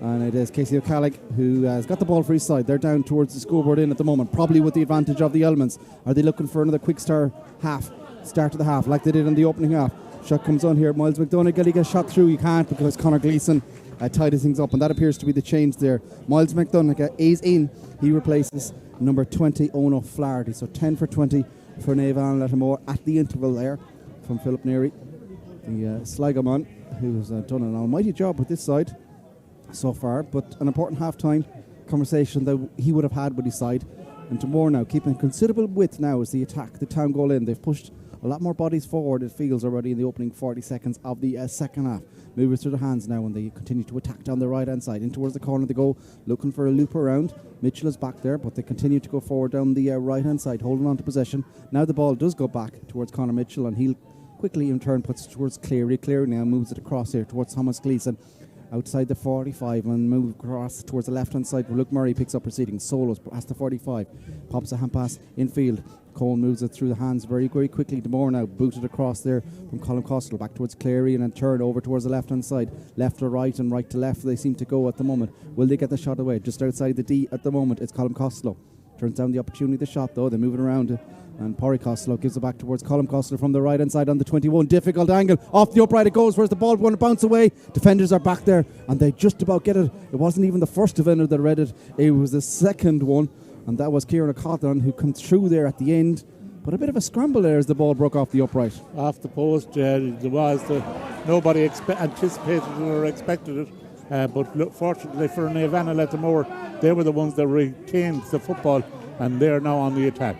and it is Casey O'Callig who has got the ball for his side. They're down towards the scoreboard in at the moment, probably with the advantage of the elements. Are they looking for another quick start of the half like they did in the opening half? Shot comes on here. Miles McDonagh, he gets shot through. He can't because Conor Gleeson tied things up, and that appears to be the change there. Miles McDonagh is in. He replaces number 20, Ona Flaherty. So 10 for 20 for Navan Leitir at the interval there from Philip Neary, the Sligo man, who's done an almighty job with this side so far. But an important half-time conversation that he would have had with his side. And Dunmore now keeping considerable width now as the attack, the town goal in. They've pushed a lot more bodies forward, it feels, already in the opening 40 seconds of the second half. Moving through the hands now, and they continue to attack down the right-hand side. In towards the corner they go, looking for a loop around. Mitchell is back there, but they continue to go forward down the right-hand side, holding on to possession. Now the ball does go back towards Conor Mitchell, and he'll quickly in turn puts it towards Cleary. Cleary now moves it across here towards Thomas Gleeson, outside the 45, and move across towards the left-hand side where Luke Murray picks up proceedings. Solos past the 45, pops a hand pass infield. Cole moves it through the hands very, very quickly. Dunmore now booted across there from Colin Costello back towards Cleary, and then turn over towards the left-hand side. Left to right and right to left they seem to go at the moment. Will they get the shot away? Just outside the D at the moment, it's Colin Costello. Turns down the opportunity, the shot though. They're moving around, and Porry Costello gives it back towards Colin Costello from the right-hand side on the 21. Difficult angle. Off the upright it goes. Where's the ball going to bounce away? Defenders are back there, and they just about get it. It wasn't even the first defender that read it. It was the second one, and that was Kieran O'Connor who comes through there at the end. But a bit of a scramble there as the ball broke off the upright. Off the post, nobody anticipated it or expected it. But fortunately for Navan and Leitir, they were the ones that retained the football, and they're now on the attack.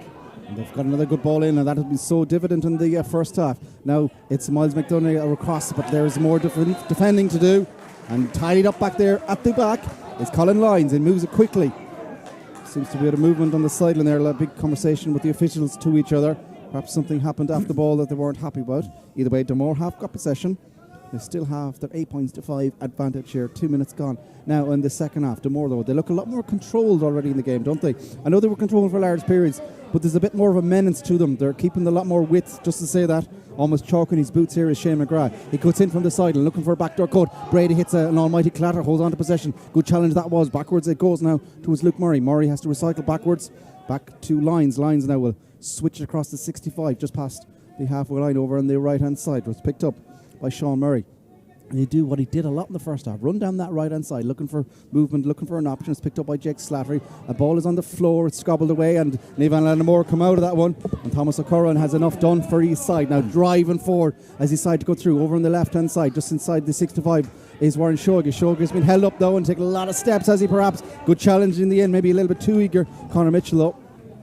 And they've got another good ball in, and that has been so dividend in the first half. Now it's Miles McDonagh across, but there's more defending to do. And tied up back there at the back is Colin Lyons, and moves it quickly. Seems to be a movement on the sideline there, a big conversation with the officials to each other. Perhaps something happened after the ball that they weren't happy about. Either way, Dunmore have got possession. They still have their 8 points to 5 advantage here. 2 minutes gone now in the second half. Dunmore, though, they look a lot more controlled already in the game, don't they? I know they were controlled for large periods, but there's a bit more of a menace to them. They're keeping a lot more width, just to say that. Almost chalking his boots here is Shane McGrath. He cuts in from the side and looking for a backdoor cut. Brady hits an almighty clatter, holds on to possession. Good challenge that was. Backwards it goes now towards Luke Murray. Murray has to recycle backwards. Back to Lyons. Lyons now will switch it across the 65, just past the halfway line over on the right-hand side. Was picked up by Sean Murray. And he do what he did a lot in the first half. Run down that right-hand side, looking for movement, looking for an option. It's picked up by Jake Slattery. A ball is on the floor. It's scobbled away, and Navan Leitir come out of that one. And Thomas O'Curran has enough done for his side. Now driving forward as he decides to go through. Over on the left-hand side, just inside the 65, is Warren Shogi. Shogi's been held up, though, and taken a lot of steps, has he perhaps? Good challenge in the end, maybe a little bit too eager. Conor Mitchell, though,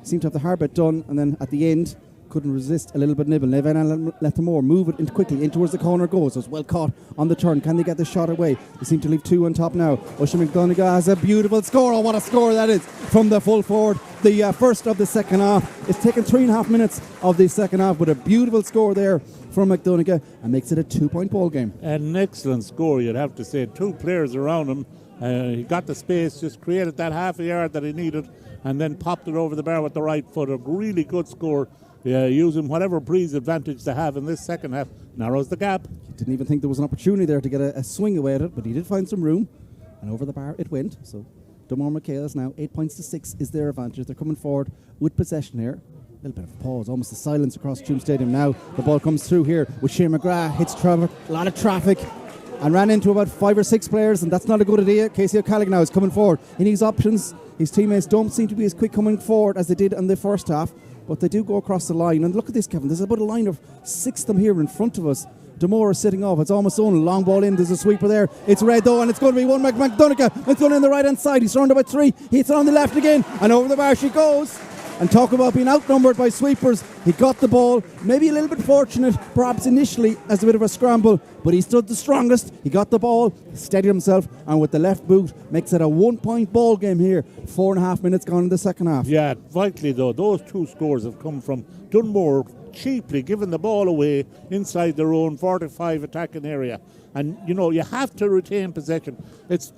seemed to have the hard bit done, and then at the end, couldn't resist a little bit nibble. Navan and Leitir move it quickly in towards the corner goal. So it's well caught on the turn. Can they get the shot away? They seem to leave two on top now. Oisin McDonagh has a beautiful score. Oh, what a score that is from the full forward. The first of the second half. It's taken 3.5 minutes of the second half, with a beautiful score there from McDonagh, and makes it a 2-point ball game. An excellent score, you'd have to say. Two players around him. He got the space, just created that half a yard that he needed, and then popped it over the bar with the right foot. A really good score. Using whatever breeze advantage they have in this second half, narrows the gap. Didn't even think there was an opportunity there to get a swing away at it, but he did find some room. And over the bar it went. So Dunmore MacHales now 8 points to 6 is their advantage. They're coming forward with possession here. A little bit of a pause, almost a silence across Tuam Stadium now. The ball comes through here with Shane McGrath, hits a lot of traffic and ran into about 5 or 6 players, and that's not a good idea. Casey O'Callaghan now is coming forward. He needs options. His teammates don't seem to be as quick coming forward as they did in the first half, but they do go across the line. And look at this, Kevin. There's about a line of 6 of them here in front of us. Dunmore is sitting off. It's almost on. Long ball in. There's a sweeper there. It's red though, and it's going to be one McDonough. It's going in the right hand side. He's surrounded by 3. He hits it on the left again, and over the bar she goes. And talk about being outnumbered by sweepers. He got the ball, maybe a little bit fortunate, perhaps initially as a bit of a scramble, but he stood the strongest. He got the ball, steadied himself, and with the left boot makes it a 1-point ball game here. 4.5 minutes gone in the second half. Yeah, vitally though, those 2 scores have come from Dunmore cheaply giving the ball away inside their own 45 attacking area. And, you have to retain possession. It's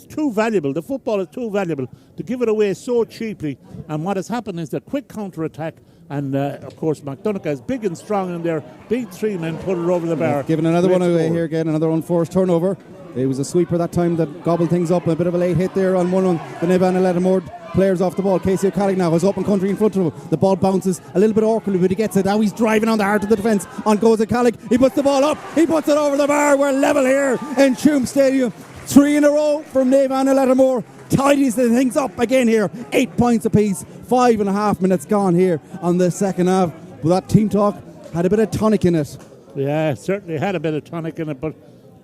too valuable. The football is too valuable to give it away so cheaply. And what has happened is the quick counter-attack. And, of course, McDonough is big and strong in there. Big 3 men put it over the bar. Giving another one away here again. Another unforced turnover. It was a sweeper that time that gobbled things up. A bit of a late hit there on one on the Nevana Lettermore players off the ball. Casey O'Callaghan now has open country in front of him. The ball bounces a little bit awkwardly, but he gets it. Now he's driving on the heart of the defence. On goes O'Callaghan. He puts the ball up. He puts it over the bar. We're level here in Tuam Stadium. 3 in a row from Nevana Lettermore. Tidies the things up again here. 8 points apiece. 5.5 minutes gone here on the second half. But that team talk had a bit of tonic in it. Yeah, certainly had a bit of tonic in it, but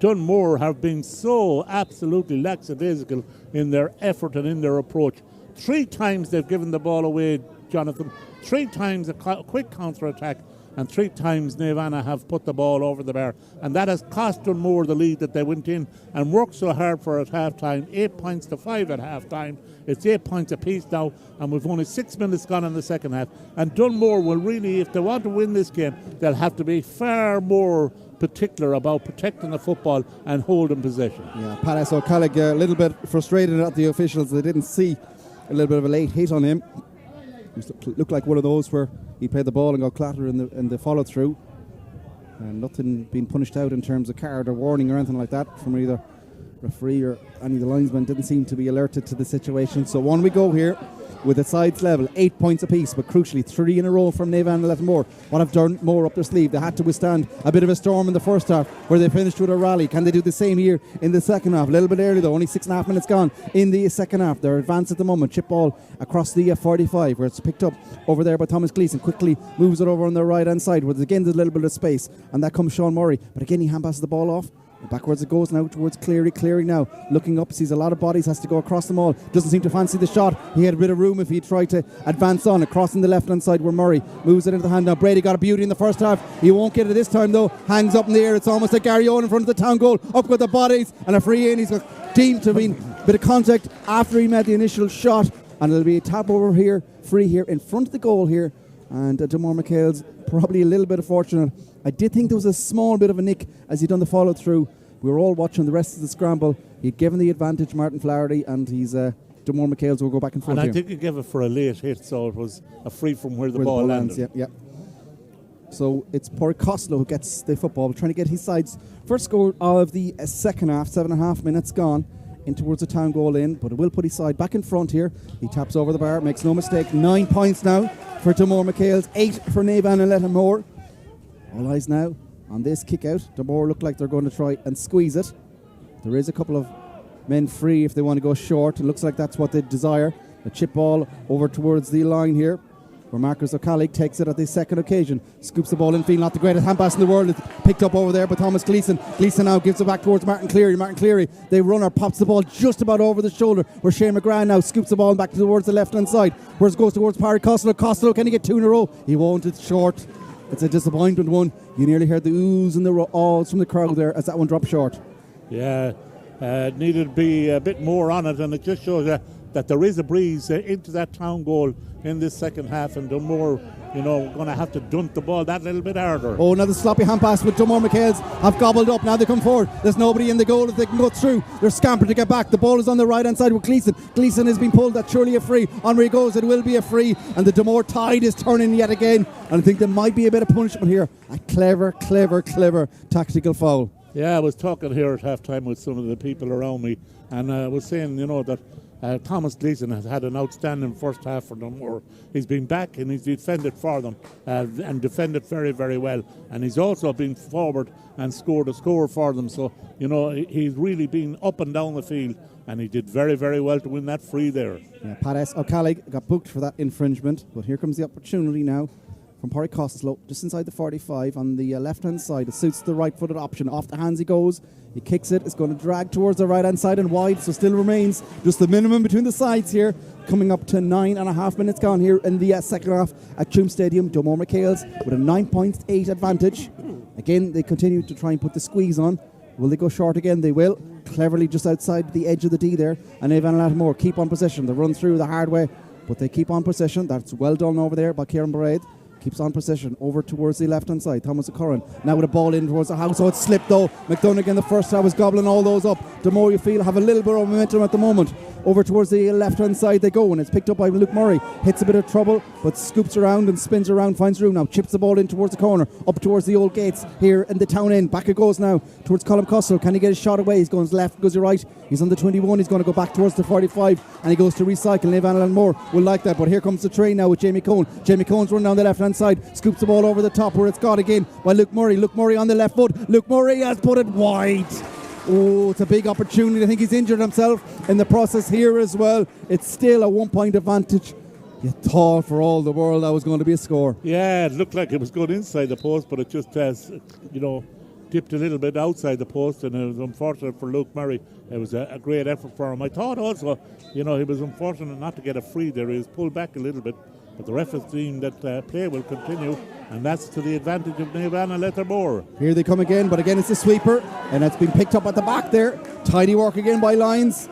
Dunmore have been so absolutely lackadaisical in their effort and in their approach. 3 times they've given the ball away, Jonathan. 3 times a quick counter-attack, and 3 times Nevana have put the ball over the bar. And that has cost Dunmore the lead that they went in and worked so hard for at half-time. 8 points to 5 at half-time. It's 8 points apiece now, and we've only 6 minutes gone in the second half. And Dunmore will really, if they want to win this game, they'll have to be far more particular about protecting the football and holding possession. Yeah, Paris O'Callaghan a little bit frustrated at the officials. They didn't see a little bit of a late hit on him. It looked like one of those where he played the ball and got clattered in the follow through, and nothing being punished out in terms of card or warning or anything like that from either referee or any of the linesmen. Didn't seem to be alerted to the situation. So on we go here with the sides level, 8 points apiece, but crucially 3 in a row from Navan and Lettermore. What have Dunmore up their sleeve? They had to withstand a bit of a storm in the first half where they finished with a rally. Can they do the same here in the second half? A little bit early though, only 6.5 minutes gone in the second half. They're advanced at the moment. Chip ball across the 45 where it's picked up over there by Thomas Gleeson. Quickly moves it over on the right hand side where again there's a little bit of space, and that comes Sean Murray. But again he hand passes the ball off. Backwards it goes now towards Cleary. Cleary now looking up, sees a lot of bodies, has to go across them all. Doesn't seem to fancy the shot. He had a bit of room if he tried to advance on. Across in the left hand side where Murray moves it into the hand. Now Brady got a beauty in the first half. He won't get it this time though. Hangs up in the air. It's almost like Gary Owen in front of the town goal. Up with the bodies and a free in. He's got deemed to have been a bit of contact after he made the initial shot. And it'll be a tap over here, free here in front of the goal here. And Dunmore MacHales probably a little bit of fortunate. I did think there was a small bit of a nick as he done the follow through. We were all watching the rest of the scramble. He'd given the advantage Martin Flaherty, and he's Dunmore MacHales will go back and forth. And I think he gave it for a late hit, so it was a free from where the ball landed. Lands, yeah. So it's Paul Costello who gets the football, trying to get his side's first goal of the second half. 7.5 minutes gone in towards the town goal in, but it will put his side back in front here. He taps over the bar, makes no mistake. 9 points now for Dunmore MacHales, 8 for Navan and Lettermore. All eyes now on this kick out. Dunmore look like they're going to try and squeeze it. There is a couple of men free if they want to go short. It looks like that's what they desire. A chip ball over towards the line here, where Marcus O'Callaghan takes it at the second occasion. Scoops the ball in field, not the greatest hand pass in the world. It's picked up over there by Thomas Gleeson. Gleeson now gives it back towards Martin Cleary. Martin Cleary, the runner, pops the ball just about over the shoulder, where Shane McGrath now scoops the ball back towards the left hand side, where it goes towards Parry Costello. Costello, can he get 2 in a row? He won't, it's short. It's a disappointment one. You nearly heard the oohs and the ahs from the crowd there as that one dropped short. Yeah, needed to be a bit more on it, and it just shows that there is a breeze into that town goal in this second half, and Dunmore, going to have to dunt the ball that little bit harder. Oh, another sloppy hand pass with Dunmore MacHales have gobbled up. Now they come forward. There's nobody in the goal that they can go through. They're scampering to get back. The ball is on the right hand side with Gleeson. Gleeson has been pulled. That's surely a free. On where he goes, it will be a free. And the Dunmore tide is turning yet again. And I think there might be a bit of punishment here. A clever tactical foul. Yeah, I was talking here at half-time with some of the people around me, and I was saying, that Thomas Gleeson has had an outstanding first half for Dunmore. He's been back and he's defended for them and defended very, very well. And he's also been forward and scored a score for them. So, he's really been up and down the field, and he did very, very well to win that free there. Yeah, Padas O'Callig got booked for that infringement, but here comes the opportunity now from Porry Costello, just inside the 45 on the left-hand side. It suits the right-footed option. Off the hands he goes. He kicks it. It's going to drag towards the right-hand side and wide, so still remains just the minimum between the sides here. Coming up to 9.5 minutes gone here in the second half at Tuam Stadium. Dunmore MacHales with a 9.8 advantage. Again, they continue to try and put the squeeze on. Will they go short again? They will. Cleverly just outside the edge of the D there. And Evan Lattimore keep on possession. They run through the hard way, but they keep on possession. That's well done over there by Kieran Braid. Keeps on possession over towards the left hand side. Thomas O'Curran now with a ball in towards the house. So it slipped though. McDonagh in the first half was gobbling all those up. The more you feel have a little bit of momentum at the moment. Over towards the left hand side they go, and it's picked up by Luke Murray. Hits a bit of trouble, but scoops around and spins around, finds room now. Chips the ball in towards the corner, up towards the old gates here in the town end. Back it goes now towards Colm Costello. Can he get his shot away? He's going left, goes to right. He's on the 21. He's going to go back towards the 45, and he goes to recycle. Evan Lattimore will like that, but here comes the train now with Jamie Cohn. Jamie Cohn's running down the left hand side, scoops the ball over the top where it's got again by Luke Murray. Luke Murray on the left foot. Luke Murray has put it wide. Oh, it's a big opportunity. I think he's injured himself in the process here as well. It's still a 1 point advantage. You thought for all the world that was going to be a score. Yeah, it looked like it was going inside the post, but it just dipped a little bit outside the post, and it was unfortunate for Luke Murray. It was a great effort for him. I thought also, he was unfortunate not to get a free there. He was pulled back a little bit, but the ref has deemed that play will continue, and that's to the advantage of Navan and Leitir. Here they come again, but again it's a sweeper, and it's been picked up at the back there. Tidy work again by Lyons.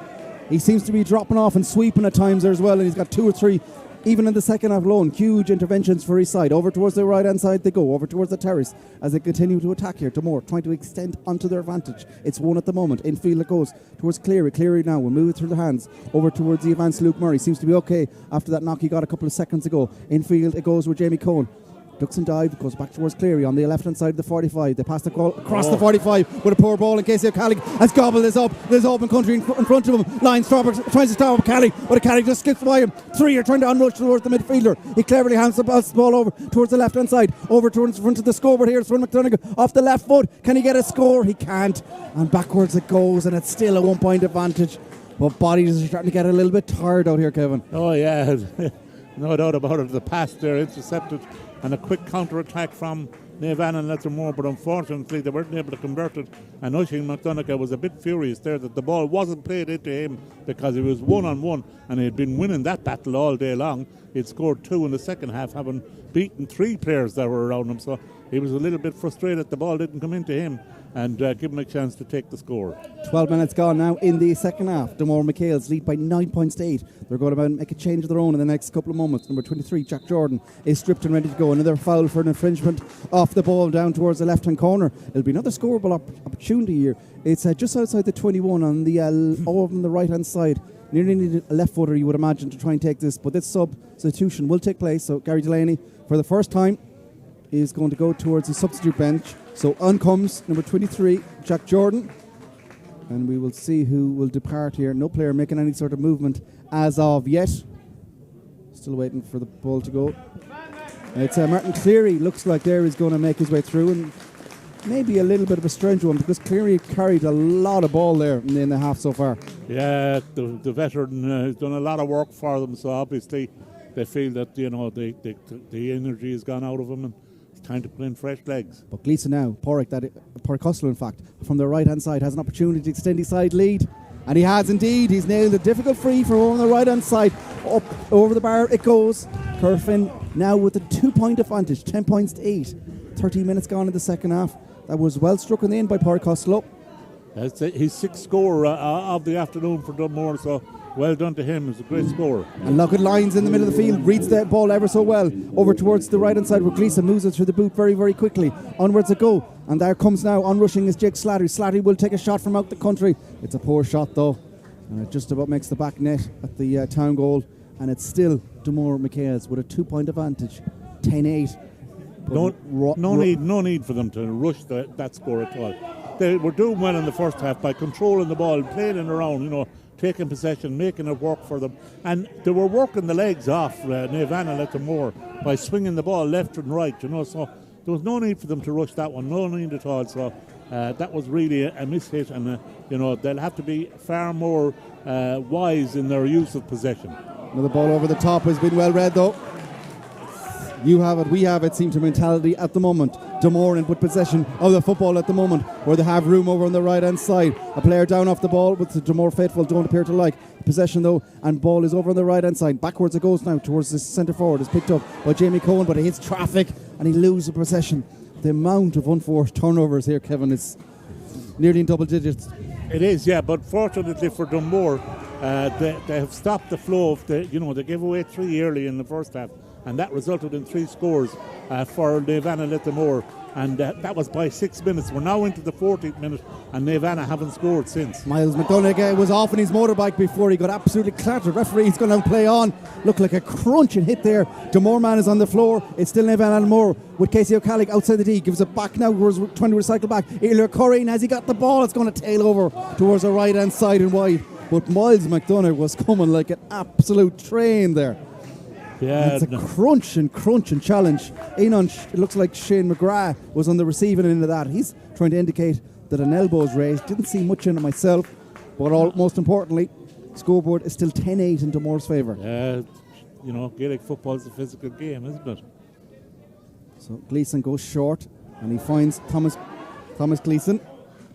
He seems to be dropping off and sweeping at times there as well, and he's got 2 or 3 even in the second half alone. Huge interventions for his side. Over towards the right hand side they go, over towards the terrace as they continue to attack here. Dunmore trying to extend onto their advantage. It's 1 at the moment. Infield it goes towards Cleary. Cleary now will move it through the hands over towards the advanced Luke Murray. Seems to be okay after that knock he got a couple of seconds ago. Infield it goes with Jamie Cohn. Ducks and dive, goes back towards Cleary on the left hand side of the 45. They pass the ball across the 45 with a poor ball, and Casey O'Callig has gobbled this up. There's open country in front of him. Lyons tries to stop O'Callig, but O'Callig just skips by him. 3 are trying to unrush towards the midfielder. He cleverly hands the ball over towards the left hand side, over towards the front of the scoreboard here. It's from McDonagh off the left foot. Can he get a score? He can't, and backwards it goes, and it's still a 1 point advantage. But bodies are starting to get a little bit tired out here, Kevin. Oh yeah, no doubt about it. The pass there intercepted, and a quick counter-attack from Navan and Leitir, but unfortunately they weren't able to convert it, and Oisin McDonagh was a bit furious there that the ball wasn't played into him, because he was one-on-one and he had been winning that battle all day long. He'd scored 2 in the second half, having beaten 3 players that were around him, so he was a little bit frustrated the ball didn't come into him and give him a chance to take the score. 12 minutes gone now in the second half. Dunmore MacHales lead by 9 points to 8. They're going to make a change of their own in the next couple of moments. Number 23, Jack Jordan, is stripped and ready to go. Another foul for an infringement off the ball down towards the left-hand corner. It'll be another scoreable opportunity here. It's just outside the 21 on the over on the right-hand side. Nearly need a left footer, you would imagine, to try and take this, but this substitution will take place. So Gary Delaney, for the first time, is going to go towards the substitute bench. So on comes number 23, Jack Jordan. And we will see who will depart here. No player making any sort of movement as of yet. Still waiting for the ball to go. It's Martin Cleary. Looks like there is going to make his way through. And maybe a little bit of a strange one, because Cleary carried a lot of ball there in the half so far. Yeah, the veteran has done a lot of work for them. So obviously they feel that, the energy has gone out of them. And time to put in fresh legs. But Gleeson now, Porry Costello in fact, from the right hand side, has an opportunity to extend his side lead, and he has indeed. He's nailed a difficult free from on the right hand side. Up over the bar it goes. Curfin now with a 2 point advantage, 10 points to 8. 13 minutes gone in the second half. That was well struck in the end by Porry Costello. That's his 6th score of the afternoon for Dunmore, so well done to him. It's a great score. And look at Lyons in the middle of the field, reads the ball ever so well over towards the right hand side, where Gleeson moves it through the boot very, very quickly. Onwards it go, and there comes now on rushing is Jake Slattery. Slattery will take a shot from out the country. It's a poor shot though, and it just about makes the back net at the town goal, and it's still Dunmore MacHales with a 2 point advantage, 10-8. No need for them to rush that score at all. they were doing well in the first half by controlling the ball, playing it around, taking possession, making it work for them. And they were working the legs off Navan and Leitir Moir by swinging the ball left and right, so there was no need for them to rush that one, no need at all. So that was really a mishit, and they'll have to be far more wise in their use of possession. Another ball over the top has been well read though. You have it, we have it, seems to mentality at the moment. Dunmore in put possession of the football at the moment, where they have room over on the right hand side. A player down off the ball, but the Dunmore faithful don't appear to like possession though, and ball is over on the right hand side. Backwards it goes now towards the centre forward. It's picked up by Jamie Cohen, but it hits traffic and he loses possession. The amount of unforced turnovers here, Kevin, is nearly in double digits. It is, yeah, but fortunately for Dunmore, they have stopped the flow of they gave away 3 early in the first half, and that resulted in 3 scores for Navan and Leitir Moir, and that was by 6 minutes. We're now into the 14th minute, and Navan haven't scored since. Miles McDonagh was off on his motorbike before he got absolutely clattered. Referee's going to play on. Looked like a crunching hit there. Dunmore man is on the floor. It's still Navan and Moir with Casey O'Callagh outside the D. Gives it back now. We're trying to recycle back. Eiler Curry, has he got the ball? It's going to tail over towards the right hand side and wide. But Miles McDonagh was coming like an absolute train there. Yeah, it's a crunching challenge. It looks like Shane McGrath was on the receiving end of that. He's trying to indicate that an elbow is raised. Didn't see much in it myself, but most importantly, scoreboard is still 10-8 in Dunmore's favour. Gaelic football is a physical game, isn't it? So Gleeson goes short, and he finds Thomas Gleeson.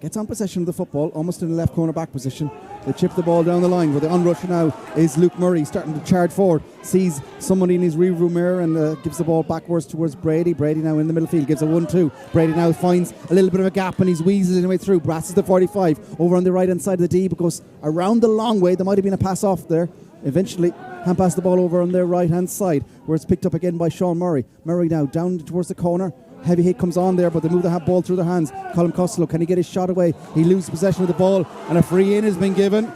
Gets on possession of the football, almost in the left corner back position. They chip the ball down the line, where the onrush now is Luke Murray starting to charge forward. Sees somebody in his rearview mirror and gives the ball backwards towards Brady. Brady now in the middle field, gives a 1-2. Brady now finds a little bit of a gap and he's weasels his way through. Brasses the 45 over on the right hand side of the D, because around the long way there might have been a pass off there. Eventually hand pass the ball over on their right hand side, where it's picked up again by Sean Murray. Murray now down towards the corner. Heavy hit comes on there, but they move the ball through their hands. Colin Costello, can he get his shot away? He loses possession of the ball, and a free in has been given.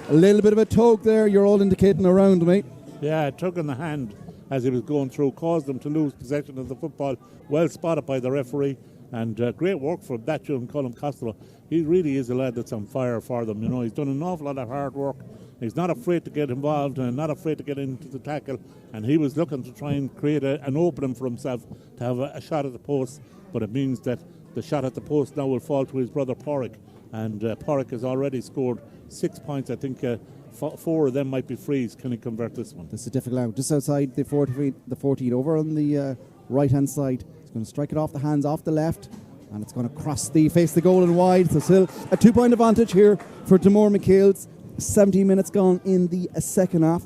A little bit of a tug there, you're all indicating around me. Yeah, a tug in the hand as he was going through caused them to lose possession of the football. Well spotted by the referee, and great work from that young Colin Costello. He really is a lad that's on fire for them. He's done an awful lot of hard work. He's not afraid to get involved and not afraid to get into the tackle, and he was looking to try and create an opening for himself to have a shot at the post, but it means that the shot at the post now will fall to his brother Porrick, and Porrick has already scored 6 points. I think 4 of them might be frees. Can he convert this one? This is a difficult out, just outside the 14 over on the right hand side. He's going to strike it off the hands, off the left, and it's going to face the goal and wide. So still a 2-point advantage here for Dunmore MacHales. 17 minutes gone in the second half.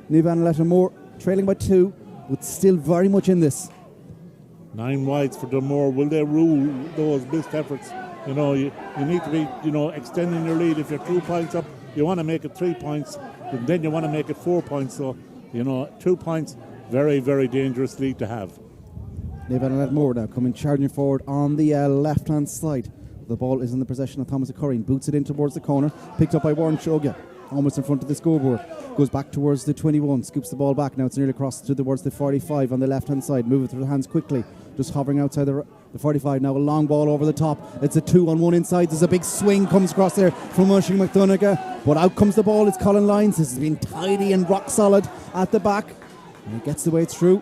Navan and Leitir Moir trailing by 2, but still very much in this. 9 wides for Dunmore. Will they rule those missed efforts? You need to be, extending your lead. If you're 2 points up, you want to make it 3 points, and then you want to make it 4 points. So, 2 points, very, very dangerous lead to have. Navan and Leitir Moir now coming charging forward on the left-hand side. The ball is in the possession of Thomas O'Curry. Boots it in towards the corner. Picked up by Warren Shoga. Almost in front of the scoreboard. Goes back towards the 21. Scoops the ball back. Now it's nearly across towards the 45 on the left-hand side. Move it through the hands quickly. Just hovering outside the 45. Now a long ball over the top. It's a 2-on-1 inside. There's a big swing comes across there from Oisin McDonagh. But out comes the ball. It's Colin Lyons. This has been tidy and rock solid at the back. And he gets the way through.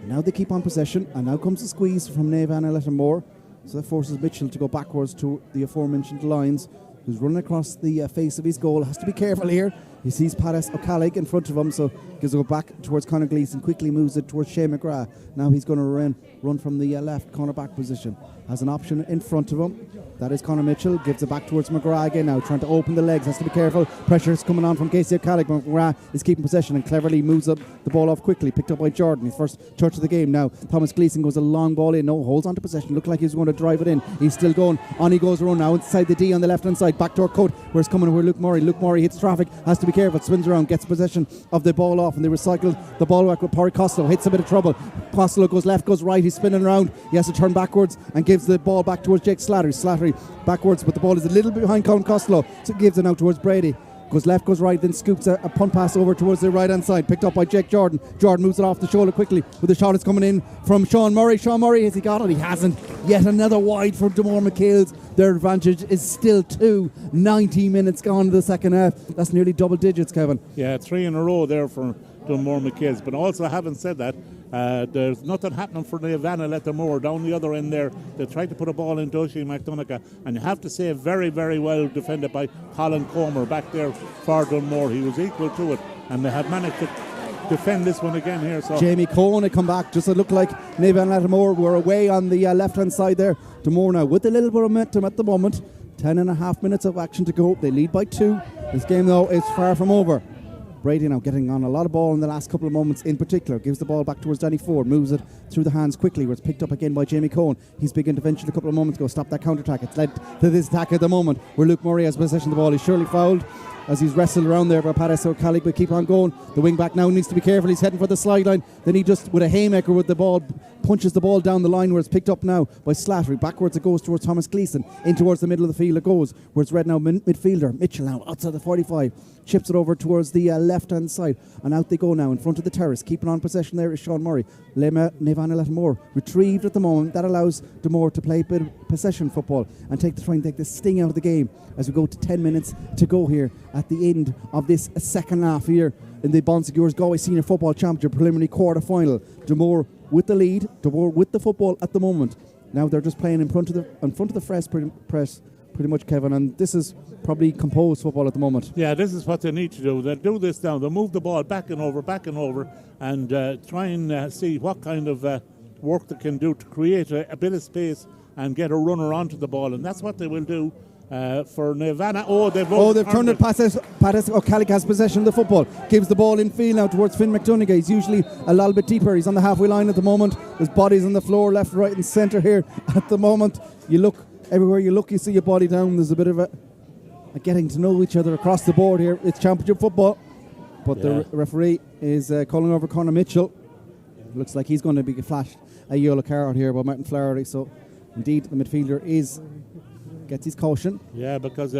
Now they keep on possession. And now comes the squeeze from Navan and Leitir Moir. So that forces Mitchell to go backwards to the aforementioned Lyons, who's running across the face of his goal. Has to be careful here. He sees Paris O'Callagh in front of him, so gives it back towards Conor Gleeson, quickly moves it towards Shane McGrath. Now he's going to run from the left corner back position. Has an option in front of him. That is Conor Mitchell. Gives it back towards McGrath again now, trying to open the legs. Has to be careful. Pressure is coming on from Casey O'Callagh. McGrath is keeping possession and cleverly moves up the ball off quickly. Picked up by Jordan. His first touch of the game now. Thomas Gleeson goes a long ball in. No, holds on to possession. Looked like he was going to drive it in. He's still going. On he goes around now inside the D on the left hand side. Backdoor cut. Where it's coming where Luke Murray. Luke Murray hits traffic. Has to be careful. Spins around. Gets possession of the ball off, and they recycle the ball back with Porrick Costello. Hits a bit of trouble. Costello goes left, goes right. He's spinning around. He has to turn backwards and gives the ball back towards Jake Slattery. Slattery backwards, but the ball is a little bit behind Colin Costello, so gives it out towards Brady. Goes left, goes right, then scoops a punt pass over towards the right hand side, picked up by Jake Jordan. Jordan moves it off the shoulder quickly with the shot that's coming in from Sean Murray. Sean Murray, has he got it? He hasn't. Yet another wide from Dunmore MacHales. Their advantage is still 2. 90 minutes gone in the second half. That's nearly double digits, Kevin. Yeah, 3 in a row there for Dunmore MacHales. But also, having said that, there's nothing happening for the Havana Leitir down the other end there. They tried to put a ball into Oisin McDonagh, and you have to say very, very well defended by Colin Comer back there for Dunmore. He was equal to it, and they have managed to defend this one again here. So Jamie Cohen had come back. Just it looked like Navan Leitir were away on the left hand side there. Dunmore now with a little bit of momentum at the moment. 10.5 minutes of action to go. They lead by 2. This game though is far from over. Brady now getting on a lot of ball in the last couple of moments in particular. Gives the ball back towards Danny Ford. Moves it through the hands quickly where it's picked up again by Jamie Cohen. He's big intervention a couple of moments ago. Stop that counter-attack. It's led to this attack at the moment where Luke Murray has possession of the ball. He's surely fouled as he's wrestled around there by Paris O'Callagh, but keep on going. The wing back now needs to be careful. He's heading for the slide line. Then he just, with a haymaker with the ball, punches the ball down the line where it's picked up now by Slattery. Backwards it goes towards Thomas Gleeson. In towards the middle of the field it goes, where it's red now midfielder. Mitchell now outside the 45. Chips it over towards the left-hand side. And out they go now in front of the terrace. Keeping on possession there is Sean Murray. Navan Leitir retrieved at the moment. That allows Dunmore to play a bit of possession football and try and take the sting out of the game as we go to 10 minutes to go here at the end of this second half here in the Bonsecours Galway Senior Football Championship preliminary quarter-final. Dunmore with the lead, Dunmore with the football at the moment. Now they're just playing in front of the press pretty much, Kevin, and this is probably composed football at the moment. Yeah, this is what they need to do. They'll do this now. They'll move the ball back and over, and try and see what kind of work they can do to create a bit of space and get a runner onto the ball, and that's what they will do for Nevana. They've turned it. Paris O'Callagh has possession of the football. Gives the ball in field now towards Finn McDonagh. He's usually a little bit deeper. He's on the halfway line at the moment. His body's on the floor, left, right, and centre here at the moment. You look everywhere you look, you see your body down. There's a bit of a getting to know each other across the board here. It's championship football, but the referee is calling over Conor Mitchell. Looks like he's going to be flashed a yellow card here by Martin Flaherty. So indeed the midfielder gets his caution. Yeah, because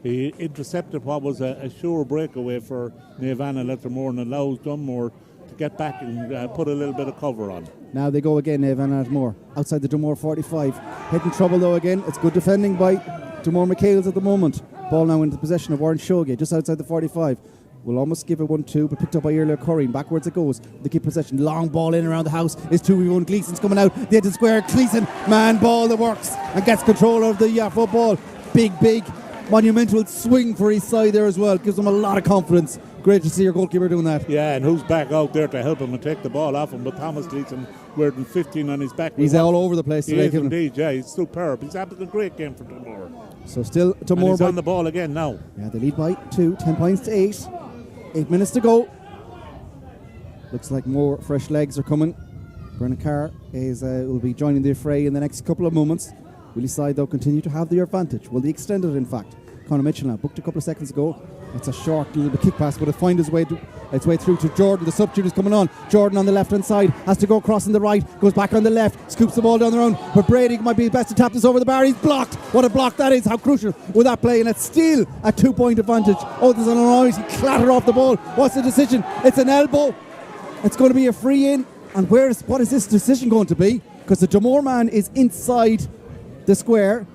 he intercepted what was a sure breakaway for Nevana Leitir and allows Dunmore to get back and put a little bit of cover on. Now they go again, Nevana Leitir outside the Dunmore 45. Hitting trouble though again. It's good defending by Dunmore MacHales at the moment. Ball now into possession of Warren Shoge just outside the 45. Will almost give it 1-2, but picked up by Earlier Curry. Backwards it goes. They keep possession. Long ball in around the house. It's 2v1. Gleeson's coming out. The edge of the square. Gleeson, man ball that works and gets control of the football. Big, monumental swing for his side there as well. Gives him a lot of confidence. Great to see your goalkeeper doing that. Yeah, and who's back out there to help him and take the ball off him? But Thomas Gleeson wearing 15 on his back. He's all over the place today. He is indeed, yeah. He's superb. He's having a great game for Dunmore. So still Dunmore. And he's on the ball again now. Yeah, they lead by 2, 10 points to 8. 8 minutes to go. Looks like more fresh legs are coming. Brennan Carr will be joining the fray in the next couple of moments. Will his side though continue to have the advantage? Will they extend it in fact? Conor Mitchell now booked a couple of seconds ago. It's a short little bit kick pass, but it finds its way through to Jordan. The substitute is coming on. Jordan on the left hand side has to go across on the right, goes back on the left, scoops the ball down the road. But Brady might be best to tap this over the bar. He's blocked. What a block that is! How crucial with that play, and it's still a 2-point advantage. Oh, there's an noise. He clattered off the ball. What's the decision? It's an elbow. It's going to be a free in. And what is this decision going to be? Because the Dunmore man is inside the square.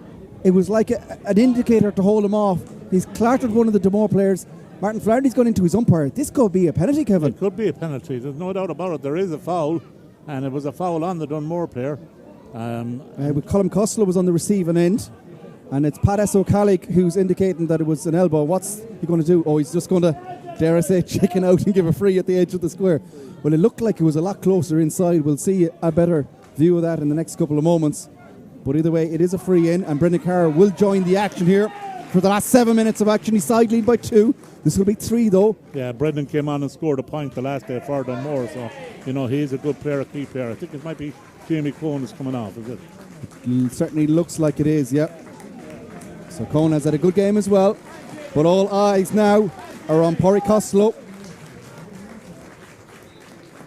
It was like an indicator to hold him off. He's clattered one of the Dunmore players. Martin Flaherty's gone into his umpire. This could be a penalty, Kevin. It could be a penalty. There's no doubt about it. There is a foul, and it was a foul on the Dunmore player. With Colm Costello was on the receiving end, and it's Paris O'Callagh who's indicating that it was an elbow. What's he going to do? Oh, he's just going to, dare I say, chicken out and give a free at the edge of the square. Well, it looked like it was a lot closer inside. We'll see a better view of that in the next couple of moments. But either way, it is a free in, and Brendan Carr will join the action here for the last 7 minutes of action. He's side lead by 2. This will be 3 though. Yeah, Brendan came on and scored a point the last day for Dunmore, so he's a good player, a key player. I think it might be Jamie Cohen is coming off, is it? It certainly looks like it is, yeah. So Cohen has had a good game as well, but all eyes now are on Pádraig Costello.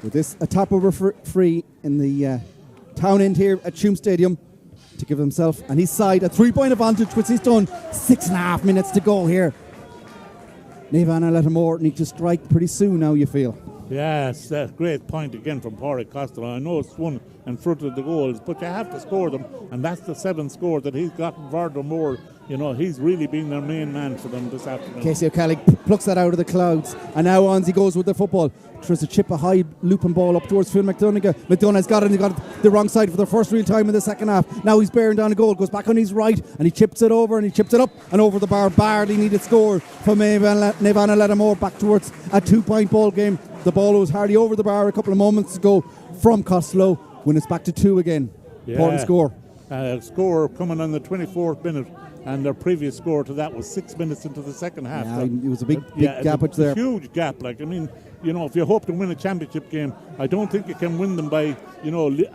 With this a tap over free in the town end here at Tuam Stadium, to give himself and his side a 3-point advantage, which he's done. 6.5 minutes to go here. Navan and Lettermore need to strike pretty soon now, you feel. Yes, a great point again from Pádraig Costello. I know it's one in front of the goals, but you have to score them, and that's the 7th score that he's gotten. Dunmore, he's really been their main man for them this afternoon. Casey O'Callagh plucks that out of the clouds, and now on he goes with the football. Tries to chip a high looping ball up towards Phil McDonagh. McDonagh's got it, and he got it the wrong side for the first real time in the second half. Now he's bearing down a goal, goes back on his right, and he chips it over, and he chips it up and over the bar. Barely needed score from Navan and Lettermore back towards a 2-point ball game. The ball was hardly over the bar a couple of moments ago from Costello when it's back to 2 again. Important score. Score coming on the 24th minute, and their previous score to that was 6 minutes into the second half. Yeah, it was a big gap there. Huge gap. If you hope to win a championship game, I don't think you can win them by,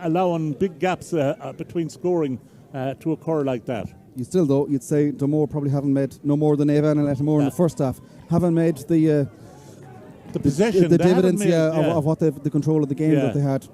allowing big gaps between scoring to occur like that. You still, though, you'd say Dunmore probably haven't made no more than Navan and Lettermore in the first half. Haven't made the possession, the dividends of what the control of the game that they had.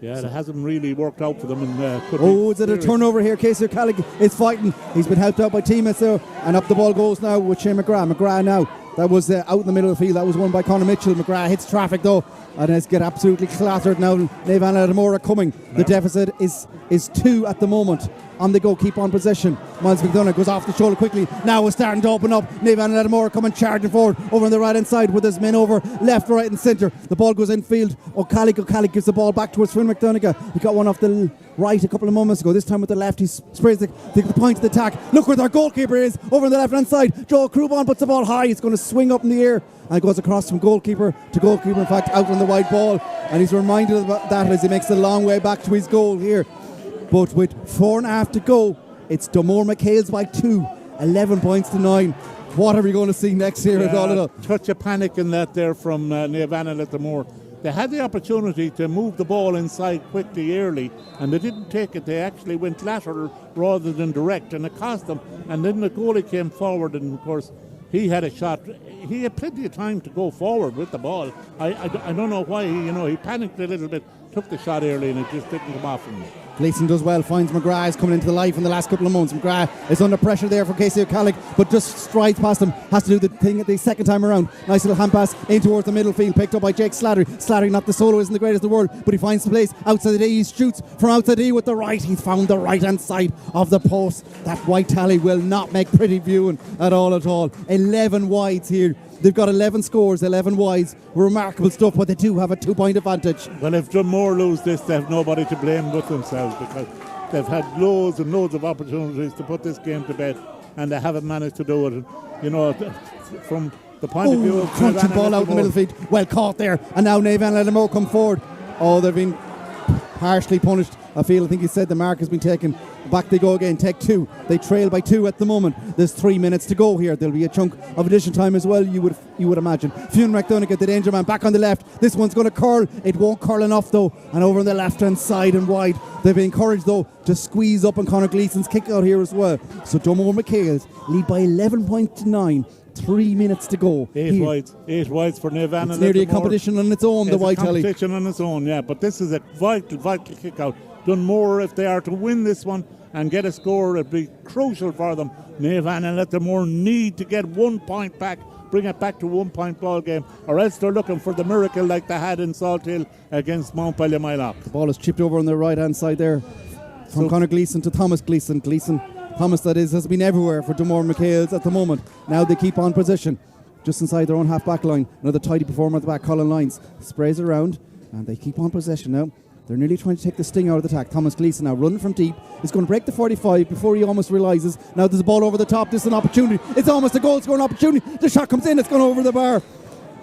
Yeah, it hasn't really worked out for them. Is it a turnover here? Casey O'Callagh is fighting. He's been helped out by teammates there, and up the ball goes now with Shane McGrath. McGrath now, that was out in the middle of the field. That was won by Conor Mitchell. McGrath hits traffic though, and has get absolutely clattered now. Navan and Lettermore are coming. The deficit is 2 at the moment. On the go, keep on possession. Miles McDonagh goes off the shoulder quickly. Now we're starting to open up. Navan and Lettermore coming charging forward over on the right hand side with his men over left, right, and centre. The ball goes infield. O'Callagh gives the ball back towards Phil McDonagh. He got one off the right a couple of moments ago. This time with the left, he sprays the point of the attack. Look where their goalkeeper is over on the left hand side. Joel Krubon puts the ball high. It's going to swing up in the air and it goes across from goalkeeper to goalkeeper. In fact, out on the wide ball, and he's reminded of that as he makes the long way back to his goal here. But with 4.5 to go, it's Dunmore MacHales by 2, 11 points to 9. What are we going to see next year at all? Touch of panic in that there from Navan and Lettermore. They had the opportunity to move the ball inside quickly early, and they didn't take it. They actually went lateral rather than direct, and it cost them. And then the goalie came forward, and of course he had a shot. He had plenty of time to go forward with the ball. I don't know why he panicked a little bit, took the shot early, and it just didn't come off him. Gleeson does well, finds McGrath, is coming into the life in the last couple of months. McGrath is under pressure there for Casey O'Callagh, but just strides past him, has to do the thing the second time around. Nice little hand pass in towards the middle field, picked up by Jake Slattery. Slattery, not the solo, isn't the greatest in the world, but he finds the place outside the D. He shoots from outside the D with the right. He's found the right hand side of the post. That white tally will not make pretty viewing at all. 11 wides here. They've got 11 scores, 11 wides. Remarkable stuff, but they do have a 2-point advantage. Well, if Dunmore lose this, they have nobody to blame but themselves, because they've had loads and loads of opportunities to put this game to bed, and they haven't managed to do it. From the point of view of crunching ball out in the middle field, well caught there, and now Navan and Lettermore come forward. They've been harshly punished. I think he said the mark has been taken. Back they go again, take 2. They trail by 2 at the moment. There's 3 minutes to go here. There'll be a chunk of additional time as well, you would imagine. Fionn McDonagh, the danger man, back on the left. This one's going to curl. It won't curl enough though. And over on the left hand side and wide, they've been encouraged though to squeeze up on Conor Gleeson's kick out here as well. So Dunmore MacHales lead by 11 points to 9. 3 minutes to go. 8 wides for Navan. It's nearly a competition on its own, the white tally. Competition on its own, yeah. But this is a vital kick out. Dunmore, if they are to win this one and get a score, it'd be crucial for them. Navan and Lettermore need to get 1 point back, bring it back to 1 point ball game, or else they're looking for the miracle like they had in Salthill against Mount Ballymoylock. The ball is chipped over on the right hand side there from Conor Gleeson to Thomas Gleeson. Thomas, that is, has been everywhere for Dunmore MacHales at the moment. Now they keep on possession just inside their own half back line. Another tidy performer at the back, Colin Lyons sprays around, and they keep on possession now. They're nearly trying to take the sting out of the attack. Thomas Gleeson now running from deep. He's going to break the 45 before he almost realises. Now there's a ball over the top. This is an opportunity. It's almost a goal scoring opportunity. The shot comes in. It's gone over the bar.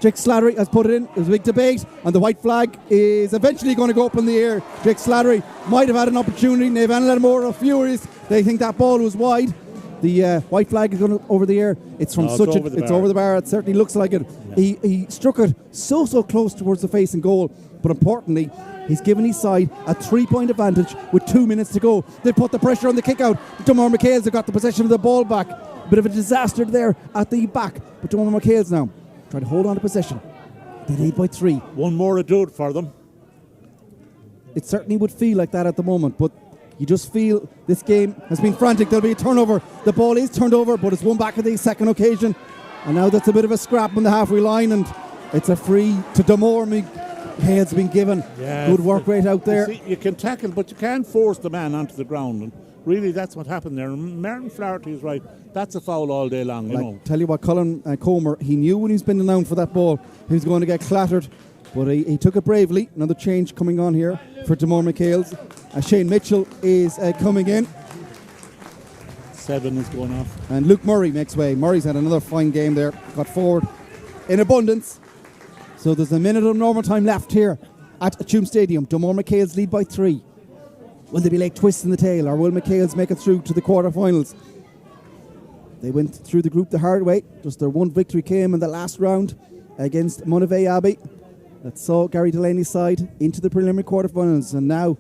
Jake Slattery has put it in. There's a big debate, and the white flag is eventually going to go up in the air. Jake Slattery might have had an opportunity. Navan and Lettermore are furious. They think that ball was wide. The white flag is going over the air. It's from it's over the bar. It certainly looks like it. Yeah. He struck it so close towards the face and goal, but importantly, he's given his side a 3-point advantage with 2 minutes to go. They put the pressure on the kick out. Dunmore MacHales have got the possession of the ball back. Bit of a disaster there at the back, but Dunmore MacHales now trying to hold on to possession. They lead by 3. One more to do it for them. It certainly would feel like that at the moment, but you just feel this game has been frantic. There'll be a turnover. The ball is turned over, but it's won back at the second occasion. And now that's a bit of a scrap on the halfway line, and it's a free to Dunmore. MacHales been given. Good work rate out there. You can tackle, but you can't force the man onto the ground. And really, that's what happened there. And Martin Flaherty is right. That's a foul all day long, you know. Tell you what, Colin Comer, he knew when he was bending down for that ball, he was going to get clattered. But he took it bravely. Another change coming on here for Dunmore MacHales. Shane Mitchell is coming in. 7 is going off. And Luke Murray makes way. Murray's had another fine game there. Got forward in abundance. So there's a minute of normal time left here at Tuam Stadium. Dunmore MacHales lead by 3. Will they be like twists in the tail, or will MacHales make it through to the quarterfinals? They went through the group the hard way. Just their one victory came in the last round against Monavea Abbey. That saw Gary Delaney's side into the preliminary quarterfinals. And now,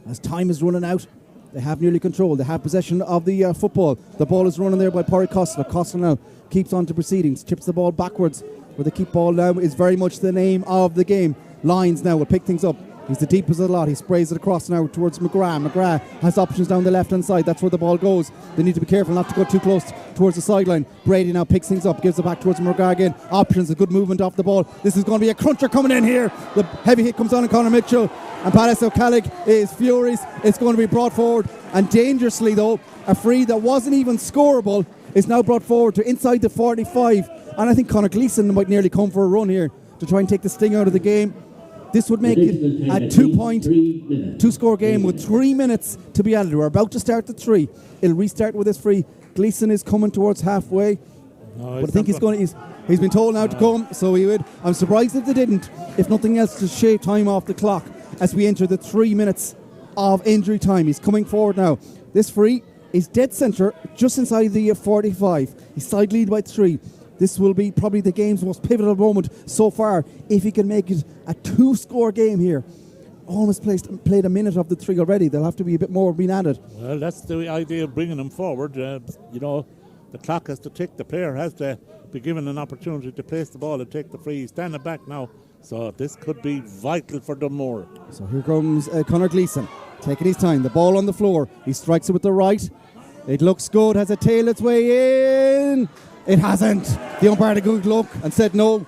as time is running out, they have nearly control. They have possession of the football. The ball is running there by Porry Costello. Costello now keeps on to proceedings, chips the ball backwards. Where the keep ball now is very much the name of the game. Lyons now will pick things up. He's the deepest of the lot. He sprays it across now towards McGrath. McGrath has options down the left-hand side. That's where the ball goes. They need to be careful not to go too close towards the sideline. Brady now picks things up, gives it back towards McGrath again. Options, a good movement off the ball. This is going to be a cruncher coming in here. The heavy hit comes on Conor Mitchell. And Paris O'Callig is furious. It's going to be brought forward. And dangerously, though, a free that wasn't even scoreable is now brought forward to inside the 45. And I think Conor Gleeson might nearly come for a run here to try and take the sting out of the game. This would make it a 2-score game with 3 minutes to be added. We're about to start the 3. It'll restart with this free. Gleeson is coming towards halfway. But I think he's been told now to come, so he would. I'm surprised if they didn't, if nothing else, to shave time off the clock as we enter the 3 minutes of injury time. He's coming forward now. This free is dead centre, just inside the 45. He's side lead by 3. This will be probably the game's most pivotal moment so far if he can make it a 2-score game here. Almost played a minute of the 3 already. There'll have to be a bit more being added. Well, that's the idea of bringing him forward. The clock has to tick. The player has to be given an opportunity to place the ball and take the free. He's standing back now. So this could be vital for Dunmore. So here comes Conor Gleeson, taking his time. The ball on the floor. He strikes it with the right. It looks good. Has it tailed its way in? It hasn't. The umpire had a good look and said no.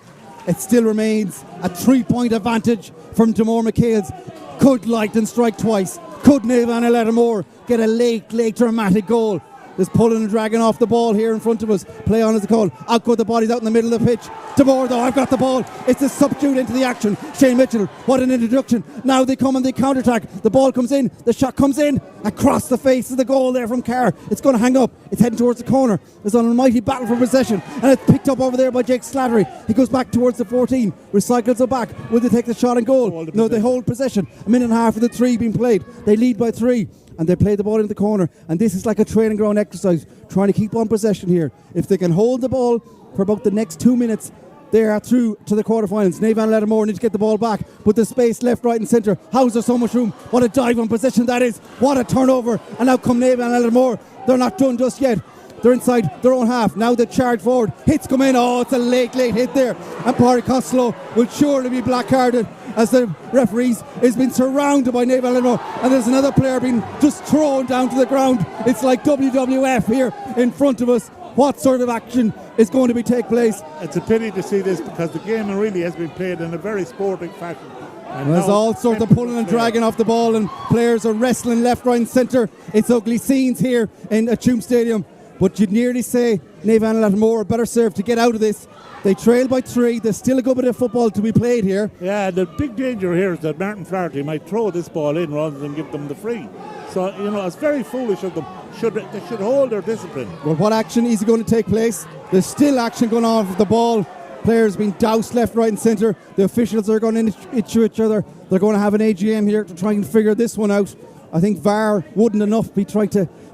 It still remains a 3-point advantage from Dunmore MacHales. Could Leitir strike twice? Could Navan Lettermore get a late dramatic goal? There's pulling and dragging off the ball here in front of us. Play on as a call. Out go the bodies out in the middle of the pitch. Dunmore though, I've got the ball. It's a substitute into the action. Shane Mitchell, what an introduction. Now they come and they counter-attack. The ball comes in. The shot comes in. Across the face of the goal there from Carr. It's going to hang up. It's heading towards the corner. There's an almighty battle for possession. And it's picked up over there by Jake Slattery. He goes back towards the 14. Recycles it back. Will they take the shot and goal? No, they hold possession. A minute and a half of the 3 being played. They lead by 3. And they play the ball into the corner. And this is like a training ground exercise, trying to keep on possession here. If they can hold the ball for about the next 2 minutes, they are through to the quarterfinals. Navan Lettermore need to get the ball back, but the space left, right and centre. How's there so much room? What a dive on possession that is. What a turnover. And now come Navan Lettermore. They're not done just yet. They're inside their own half. Now they charge forward. Hits come in. Oh, it's a late hit there. And Porry Costello will surely be black-carded as the referees has been surrounded by Navan Lettermore. And there's another player being just thrown down to the ground. It's like WWF here in front of us. What sort of action is going to be take place? It's a pity to see this because the game really has been played in a very sporting fashion. And there's all sorts of pulling and dragging off the ball and players are wrestling left, right and centre. It's ugly scenes here in Tuam Stadium. But you'd nearly say Navan Lettermore better served to get out of this. They trail by 3. There's still a good bit of football to be played here. Yeah, the big danger here is that Martin Flaherty might throw this ball in rather than give them the free. So, it's very foolish of them. They should hold their discipline. Well, what action is going to take place? There's still action going on with the ball. Players being doused left, right and centre. The officials are going to issue each other. They're going to have an AGM here to try and figure this one out. I think VAR wouldn't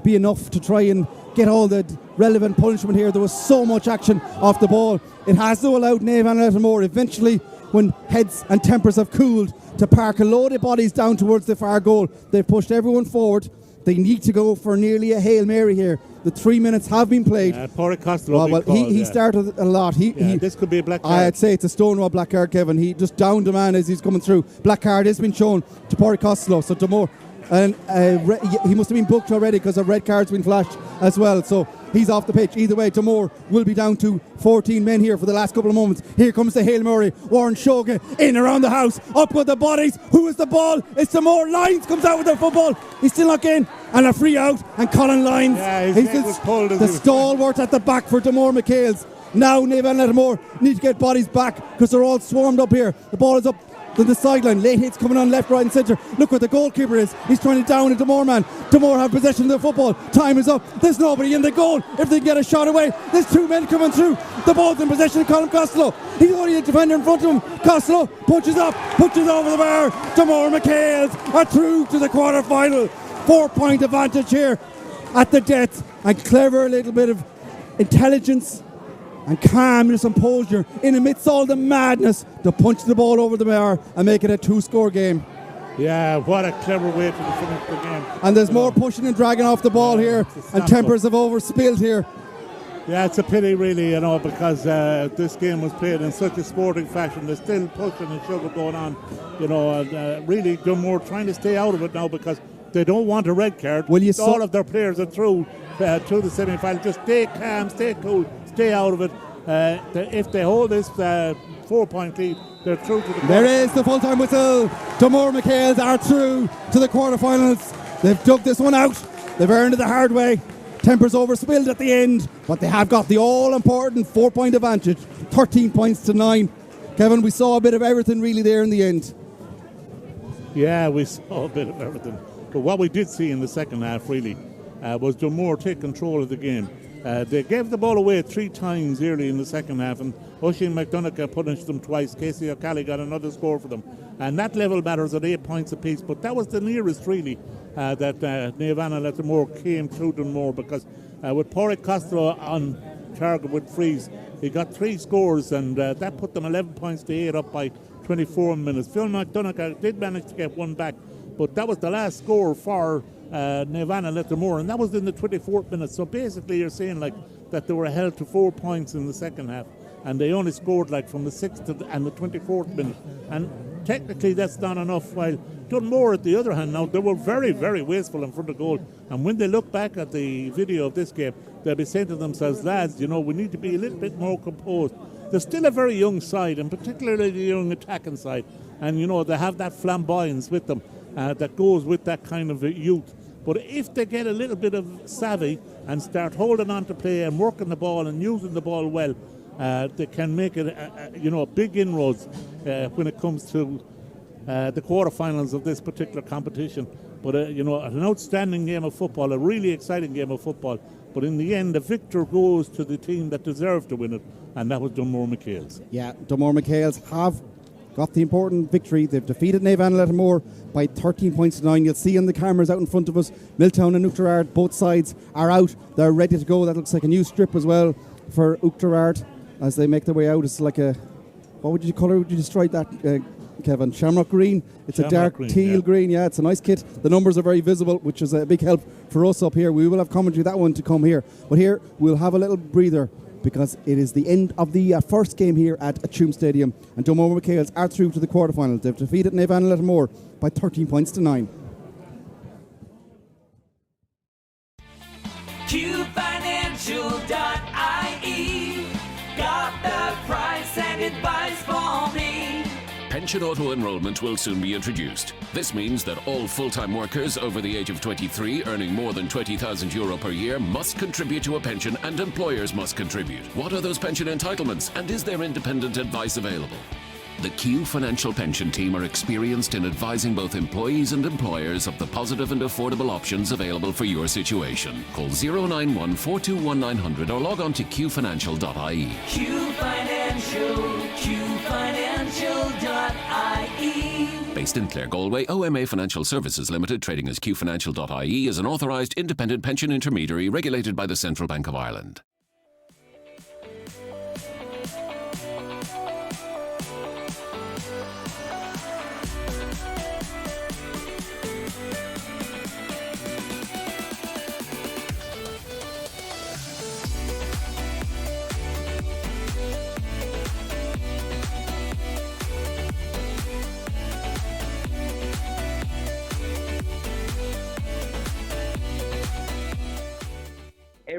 be enough to try and get all the relevant punishment here. There was so much action off the ball. It has though allowed Navan Lettermore eventually, when heads and tempers have cooled, to park a load of bodies down towards the far goal. They've pushed everyone forward. They need to go for nearly a Hail Mary here. The 3 minutes have been played. Porry Costello. He started a lot. This could be a black card. I'd say it's a stonewall black card, Kevin. He just downed a man as he's coming through. Black card has been shown to Porry Costello. So Dunmore. And he must have been booked already because a red card's been flashed as well. So He's off the pitch. Either way, Dunmore will be down to 14 men here for the last couple of moments. Here comes the Hail Murray. Warren Shoga in around the house. Up with the bodies. Who is the ball? It's Dunmore. Lyons comes out with the football. He's still not in. And a free out. And Colin Lyons. Yeah, his he's leg was pulled as the he was stalwart at the back for Dunmore MacHales. Now Naomh and Lettermore need to get bodies back because they're all swarmed up here. The ball is up to the sideline. Late hits coming on left, right and centre. Look what the goalkeeper is. He's trying to down a Dunmore man. Dunmore have possession of the football. Time is up. There's nobody in the goal. If they get a shot away, there's two men coming through. The ball's in possession of Colin Costello. He's only a defender in front of him. Costello punches up, punches over the bar. Dunmore MacHales are through to the quarter final. 4-point advantage here at the death. And clever little bit of intelligence and calmness and posture in amidst all the madness to punch the ball over the bar and make it a 2-score game. Yeah, what a clever way to finish the game. And there's more pushing and dragging off the ball here, and tempers have overspilled here. Yeah, it's a pity really, because this game was played in such a sporting fashion. There's still pushing and shoving going on, and really Dunmore trying to stay out of it now because they don't want a red card. All of their players are through to the semi-final. Just stay calm, stay cool, stay out of it. If they hold this 4-point lead, they're through to the There is the full-time whistle. Dunmore MacHales are through to the quarterfinals. They've dug this one out. They've earned it the hard way. Tempers overspilled at the end, but they have got the all-important 4-point advantage, 13 points to 9. Kevin, we saw a bit of everything really there in the end. Yeah, we saw a bit of everything. But what we did see in the second half really was Dunmore take control of the game. They gave the ball away 3 times early in the second half, and Oisin McDonagh punished them twice. Casey O'Callaghan got another score for them, and that level matters at 8 points apiece. But that was the nearest really that Naomh and Lettermore came through Dunmore, because with Pádraig Costello on target with frees, he got 3 scores, and that put them 11 points to 8 up by 24 minutes. Phil McDonagh did manage to get one back, but that was the last score for Naomh and Lettermore, and that was in the 24th minute. So basically you're saying that they were held to 4 points in the second half, and they only scored from the 6th and the 24th minute, and technically that's not enough. While Dunmore, at the other hand, now they were very, very wasteful in front of goal, and when they look back at the video of this game, they'll be saying to themselves, lads, we need to be a little bit more composed. They're still a very young side, and particularly the young attacking side, and they have that flamboyance with them that goes with that kind of youth. But if they get a little bit of savvy and start holding on to play and working the ball and using the ball well, they can make it, big inroads when it comes to the quarterfinals of this particular competition. But, an outstanding game of football, a really exciting game of football. But in the end, the victor goes to the team that deserved to win it, and that was Dunmore MacHales. Yeah, Dunmore MacHales have got the important victory. They've defeated Naomh and Lettermore by 13 points to 9. You'll see on the cameras out in front of us, Milltown and Oughterard, both sides are out. They're ready to go. That looks like a new strip as well for Oughterard as they make their way out. It's like what would you colour would you describe that, Kevin? Shamrock green. It's a dark green, teal green. Yeah, it's a nice kit. The numbers are very visible, which is a big help for us up here. We will have commentary that one to come here. But here, we'll have a little breather because it is the end of the first game here at Tuam Stadium, and Dunmore MacHales are through to the quarterfinals. They've defeated Naomh and Lettermore by 13 points to 9. QFinancial.ie got the price and advice for me. Pension auto-enrollment will soon be introduced. This means that all full-time workers over the age of 23 earning more than €20,000 per year must contribute to a pension, and employers must contribute. What are those pension entitlements, and is there independent advice available? The Q Financial Pension Team are experienced in advising both employees and employers of the positive and affordable options available for your situation. Call 091 421 900 or log on to qfinancial.ie. Q Financial, qfinancial.ie. Based in Clare, Galway, OMA Financial Services Limited, trading as qfinancial.ie, is an authorised independent pension intermediary regulated by the Central Bank of Ireland.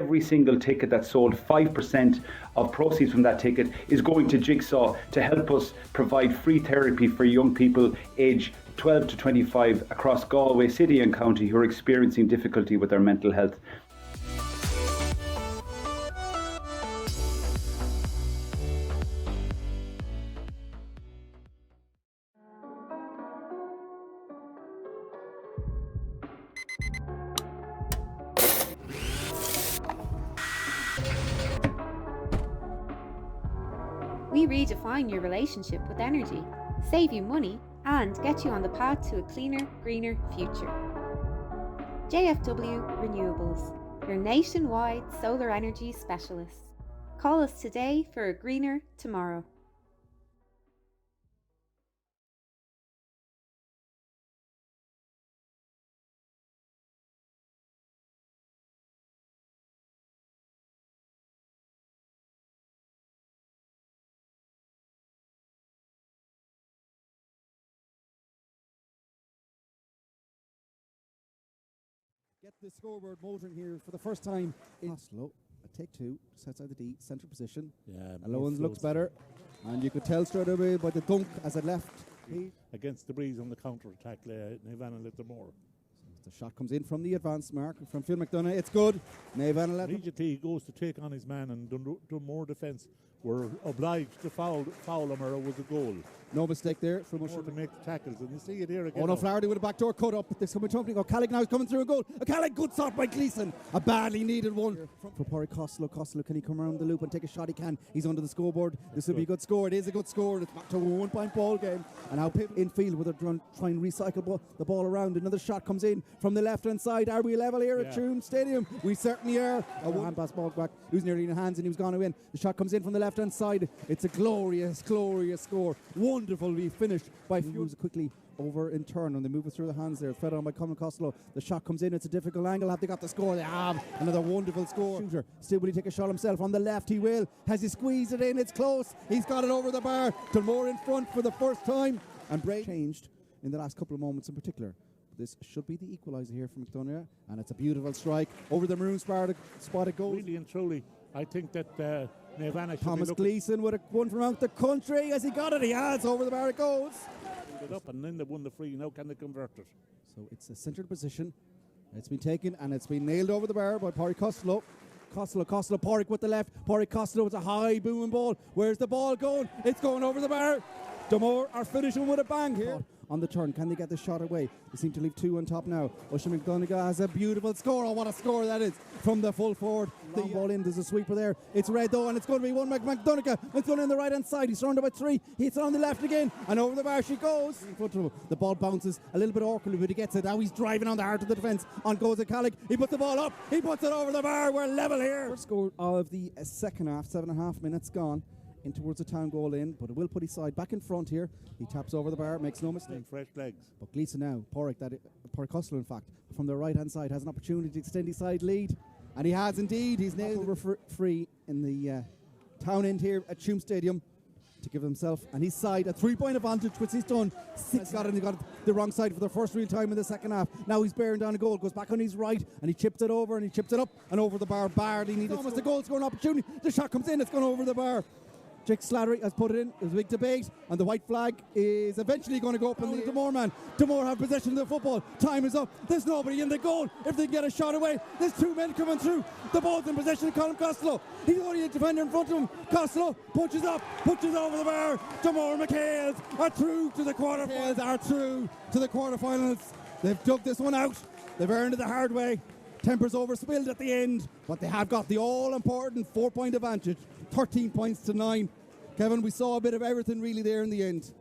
every single ticket that's sold, 5% of proceeds from that ticket is going to Jigsaw to help us provide free therapy for young people aged 12 to 25 across Galway City and County who are experiencing difficulty with their mental health. We redefine your relationship with energy, save you money, and get you on the path to a cleaner, greener future. JFW Renewables, your nationwide solar energy specialists. Call us today for a greener tomorrow. Get the scoreboard motoring here for the first time in Oslo. A take two, just outside the D, centre position. Yeah, Alone looks better. And you could tell straight away by the dunk as it left. Against the breeze on the counter-attack, Nevana Leitir. The shot comes in from the advanced mark from Phil McDonough. It's good. Nevana Leitir. Immediately he goes to take on his man, and Dunmore defence were obliged to foul him, or it was a goal. No mistake there from More to make the tackles, and you see it here again. Oh no, Flaherty with a backdoor cut up. There's someone jumping. O'Callaghan now is coming through a goal. O'Callaghan, good start by Gleeson. A badly needed one for Pádraig Costello. Costello, can he come around the loop and take a shot? He can. He's under the scoreboard. This will be a good score. It is a good score. It's back to a 1 point ball game. And now Pip in field with a try and recycle the ball around. Another shot comes in from the left hand side. Are we level here at Tuam Stadium? We certainly are. A one pass ball back. Who's nearly in the hands and he was gone in. The shot comes in from the left hand side. It's a glorious, glorious score. Wonderfully finished by Fuse quickly over in turn, and they move it through the hands there. Fed on by Colin Costello. The shot comes in. It's a difficult angle. Have they got the score? They have. Another wonderful score. Shooter. Still will he take a shot himself? On the left he will. Has he squeezed it in? It's close. He's got it over the bar. Dunmore in front for the first time. And Bray changed in the last couple of moments in particular. This should be the equaliser here from McDonough, and it's a beautiful strike over the maroon spot it goes. Really and truly, I think that Nevana should Thomas Gleeson with a one from out the country. Has he got it? He has. Over the bar it goes. It up, and then they won the free. Now can they convert it? So it's a centred position. It's been taken and it's been nailed over the bar by Pádraig Costello. Costello, Pádraig with the left. Pádraig Costello with a high booming ball. Where's the ball going? It's going over the bar. Dunmore are finishing with a bang here. On the turn, can they get the shot away? They seem to leave two on top now. Oisin McDonough has a beautiful score. Oh, what a score that is from the full forward. The ball in, there's a sweeper there. It's red though, and it's going to be one McDonough. It's going in the right hand side. He's surrounded by three. It's on the left again, and over the bar she goes. The ball bounces a little bit awkwardly, but he gets it. Now he's driving on the heart of the defence. On goes O'Callaghan. He puts the ball up. He puts it over the bar. We're level here. First score of the second half, 7.5 minutes gone. In towards the town goal in, but it will put his side back in front here. He taps over the bar, makes no mistake. Fresh legs. But Gleeson now, Pádraig Costello in fact, from the right hand side has an opportunity to extend his side lead, and he has indeed. He's nailed over free in the town end here at Tuam Stadium to give himself and his side a 3 point advantage, which he's done. He got the wrong side for the first real time in the second half. Now he's bearing down a goal, goes back on his right, and he chipped it over and he chipped it up and over the bar. Barely needed. Almost the goal scoring opportunity. The shot comes in, it's gone over the bar. Jake Slattery has put it in. There's a big debate, and the white flag is eventually going to go up in the Dunmore man. Dunmore have possession of the football. Time is up. There's nobody in the goal. If they get a shot away, there's two men coming through. The ball's in possession of Colin Costello. He's only a defender in front of him. Costello punches up, punches over the bar. Dunmore MacHales are through to the quarterfinals. They've dug this one out. They've earned it the hard way. Tempers overspilled at the end, but they have got the all-important 4 point advantage. 13 points to 9. Kevin, we saw a bit of everything really there in the end.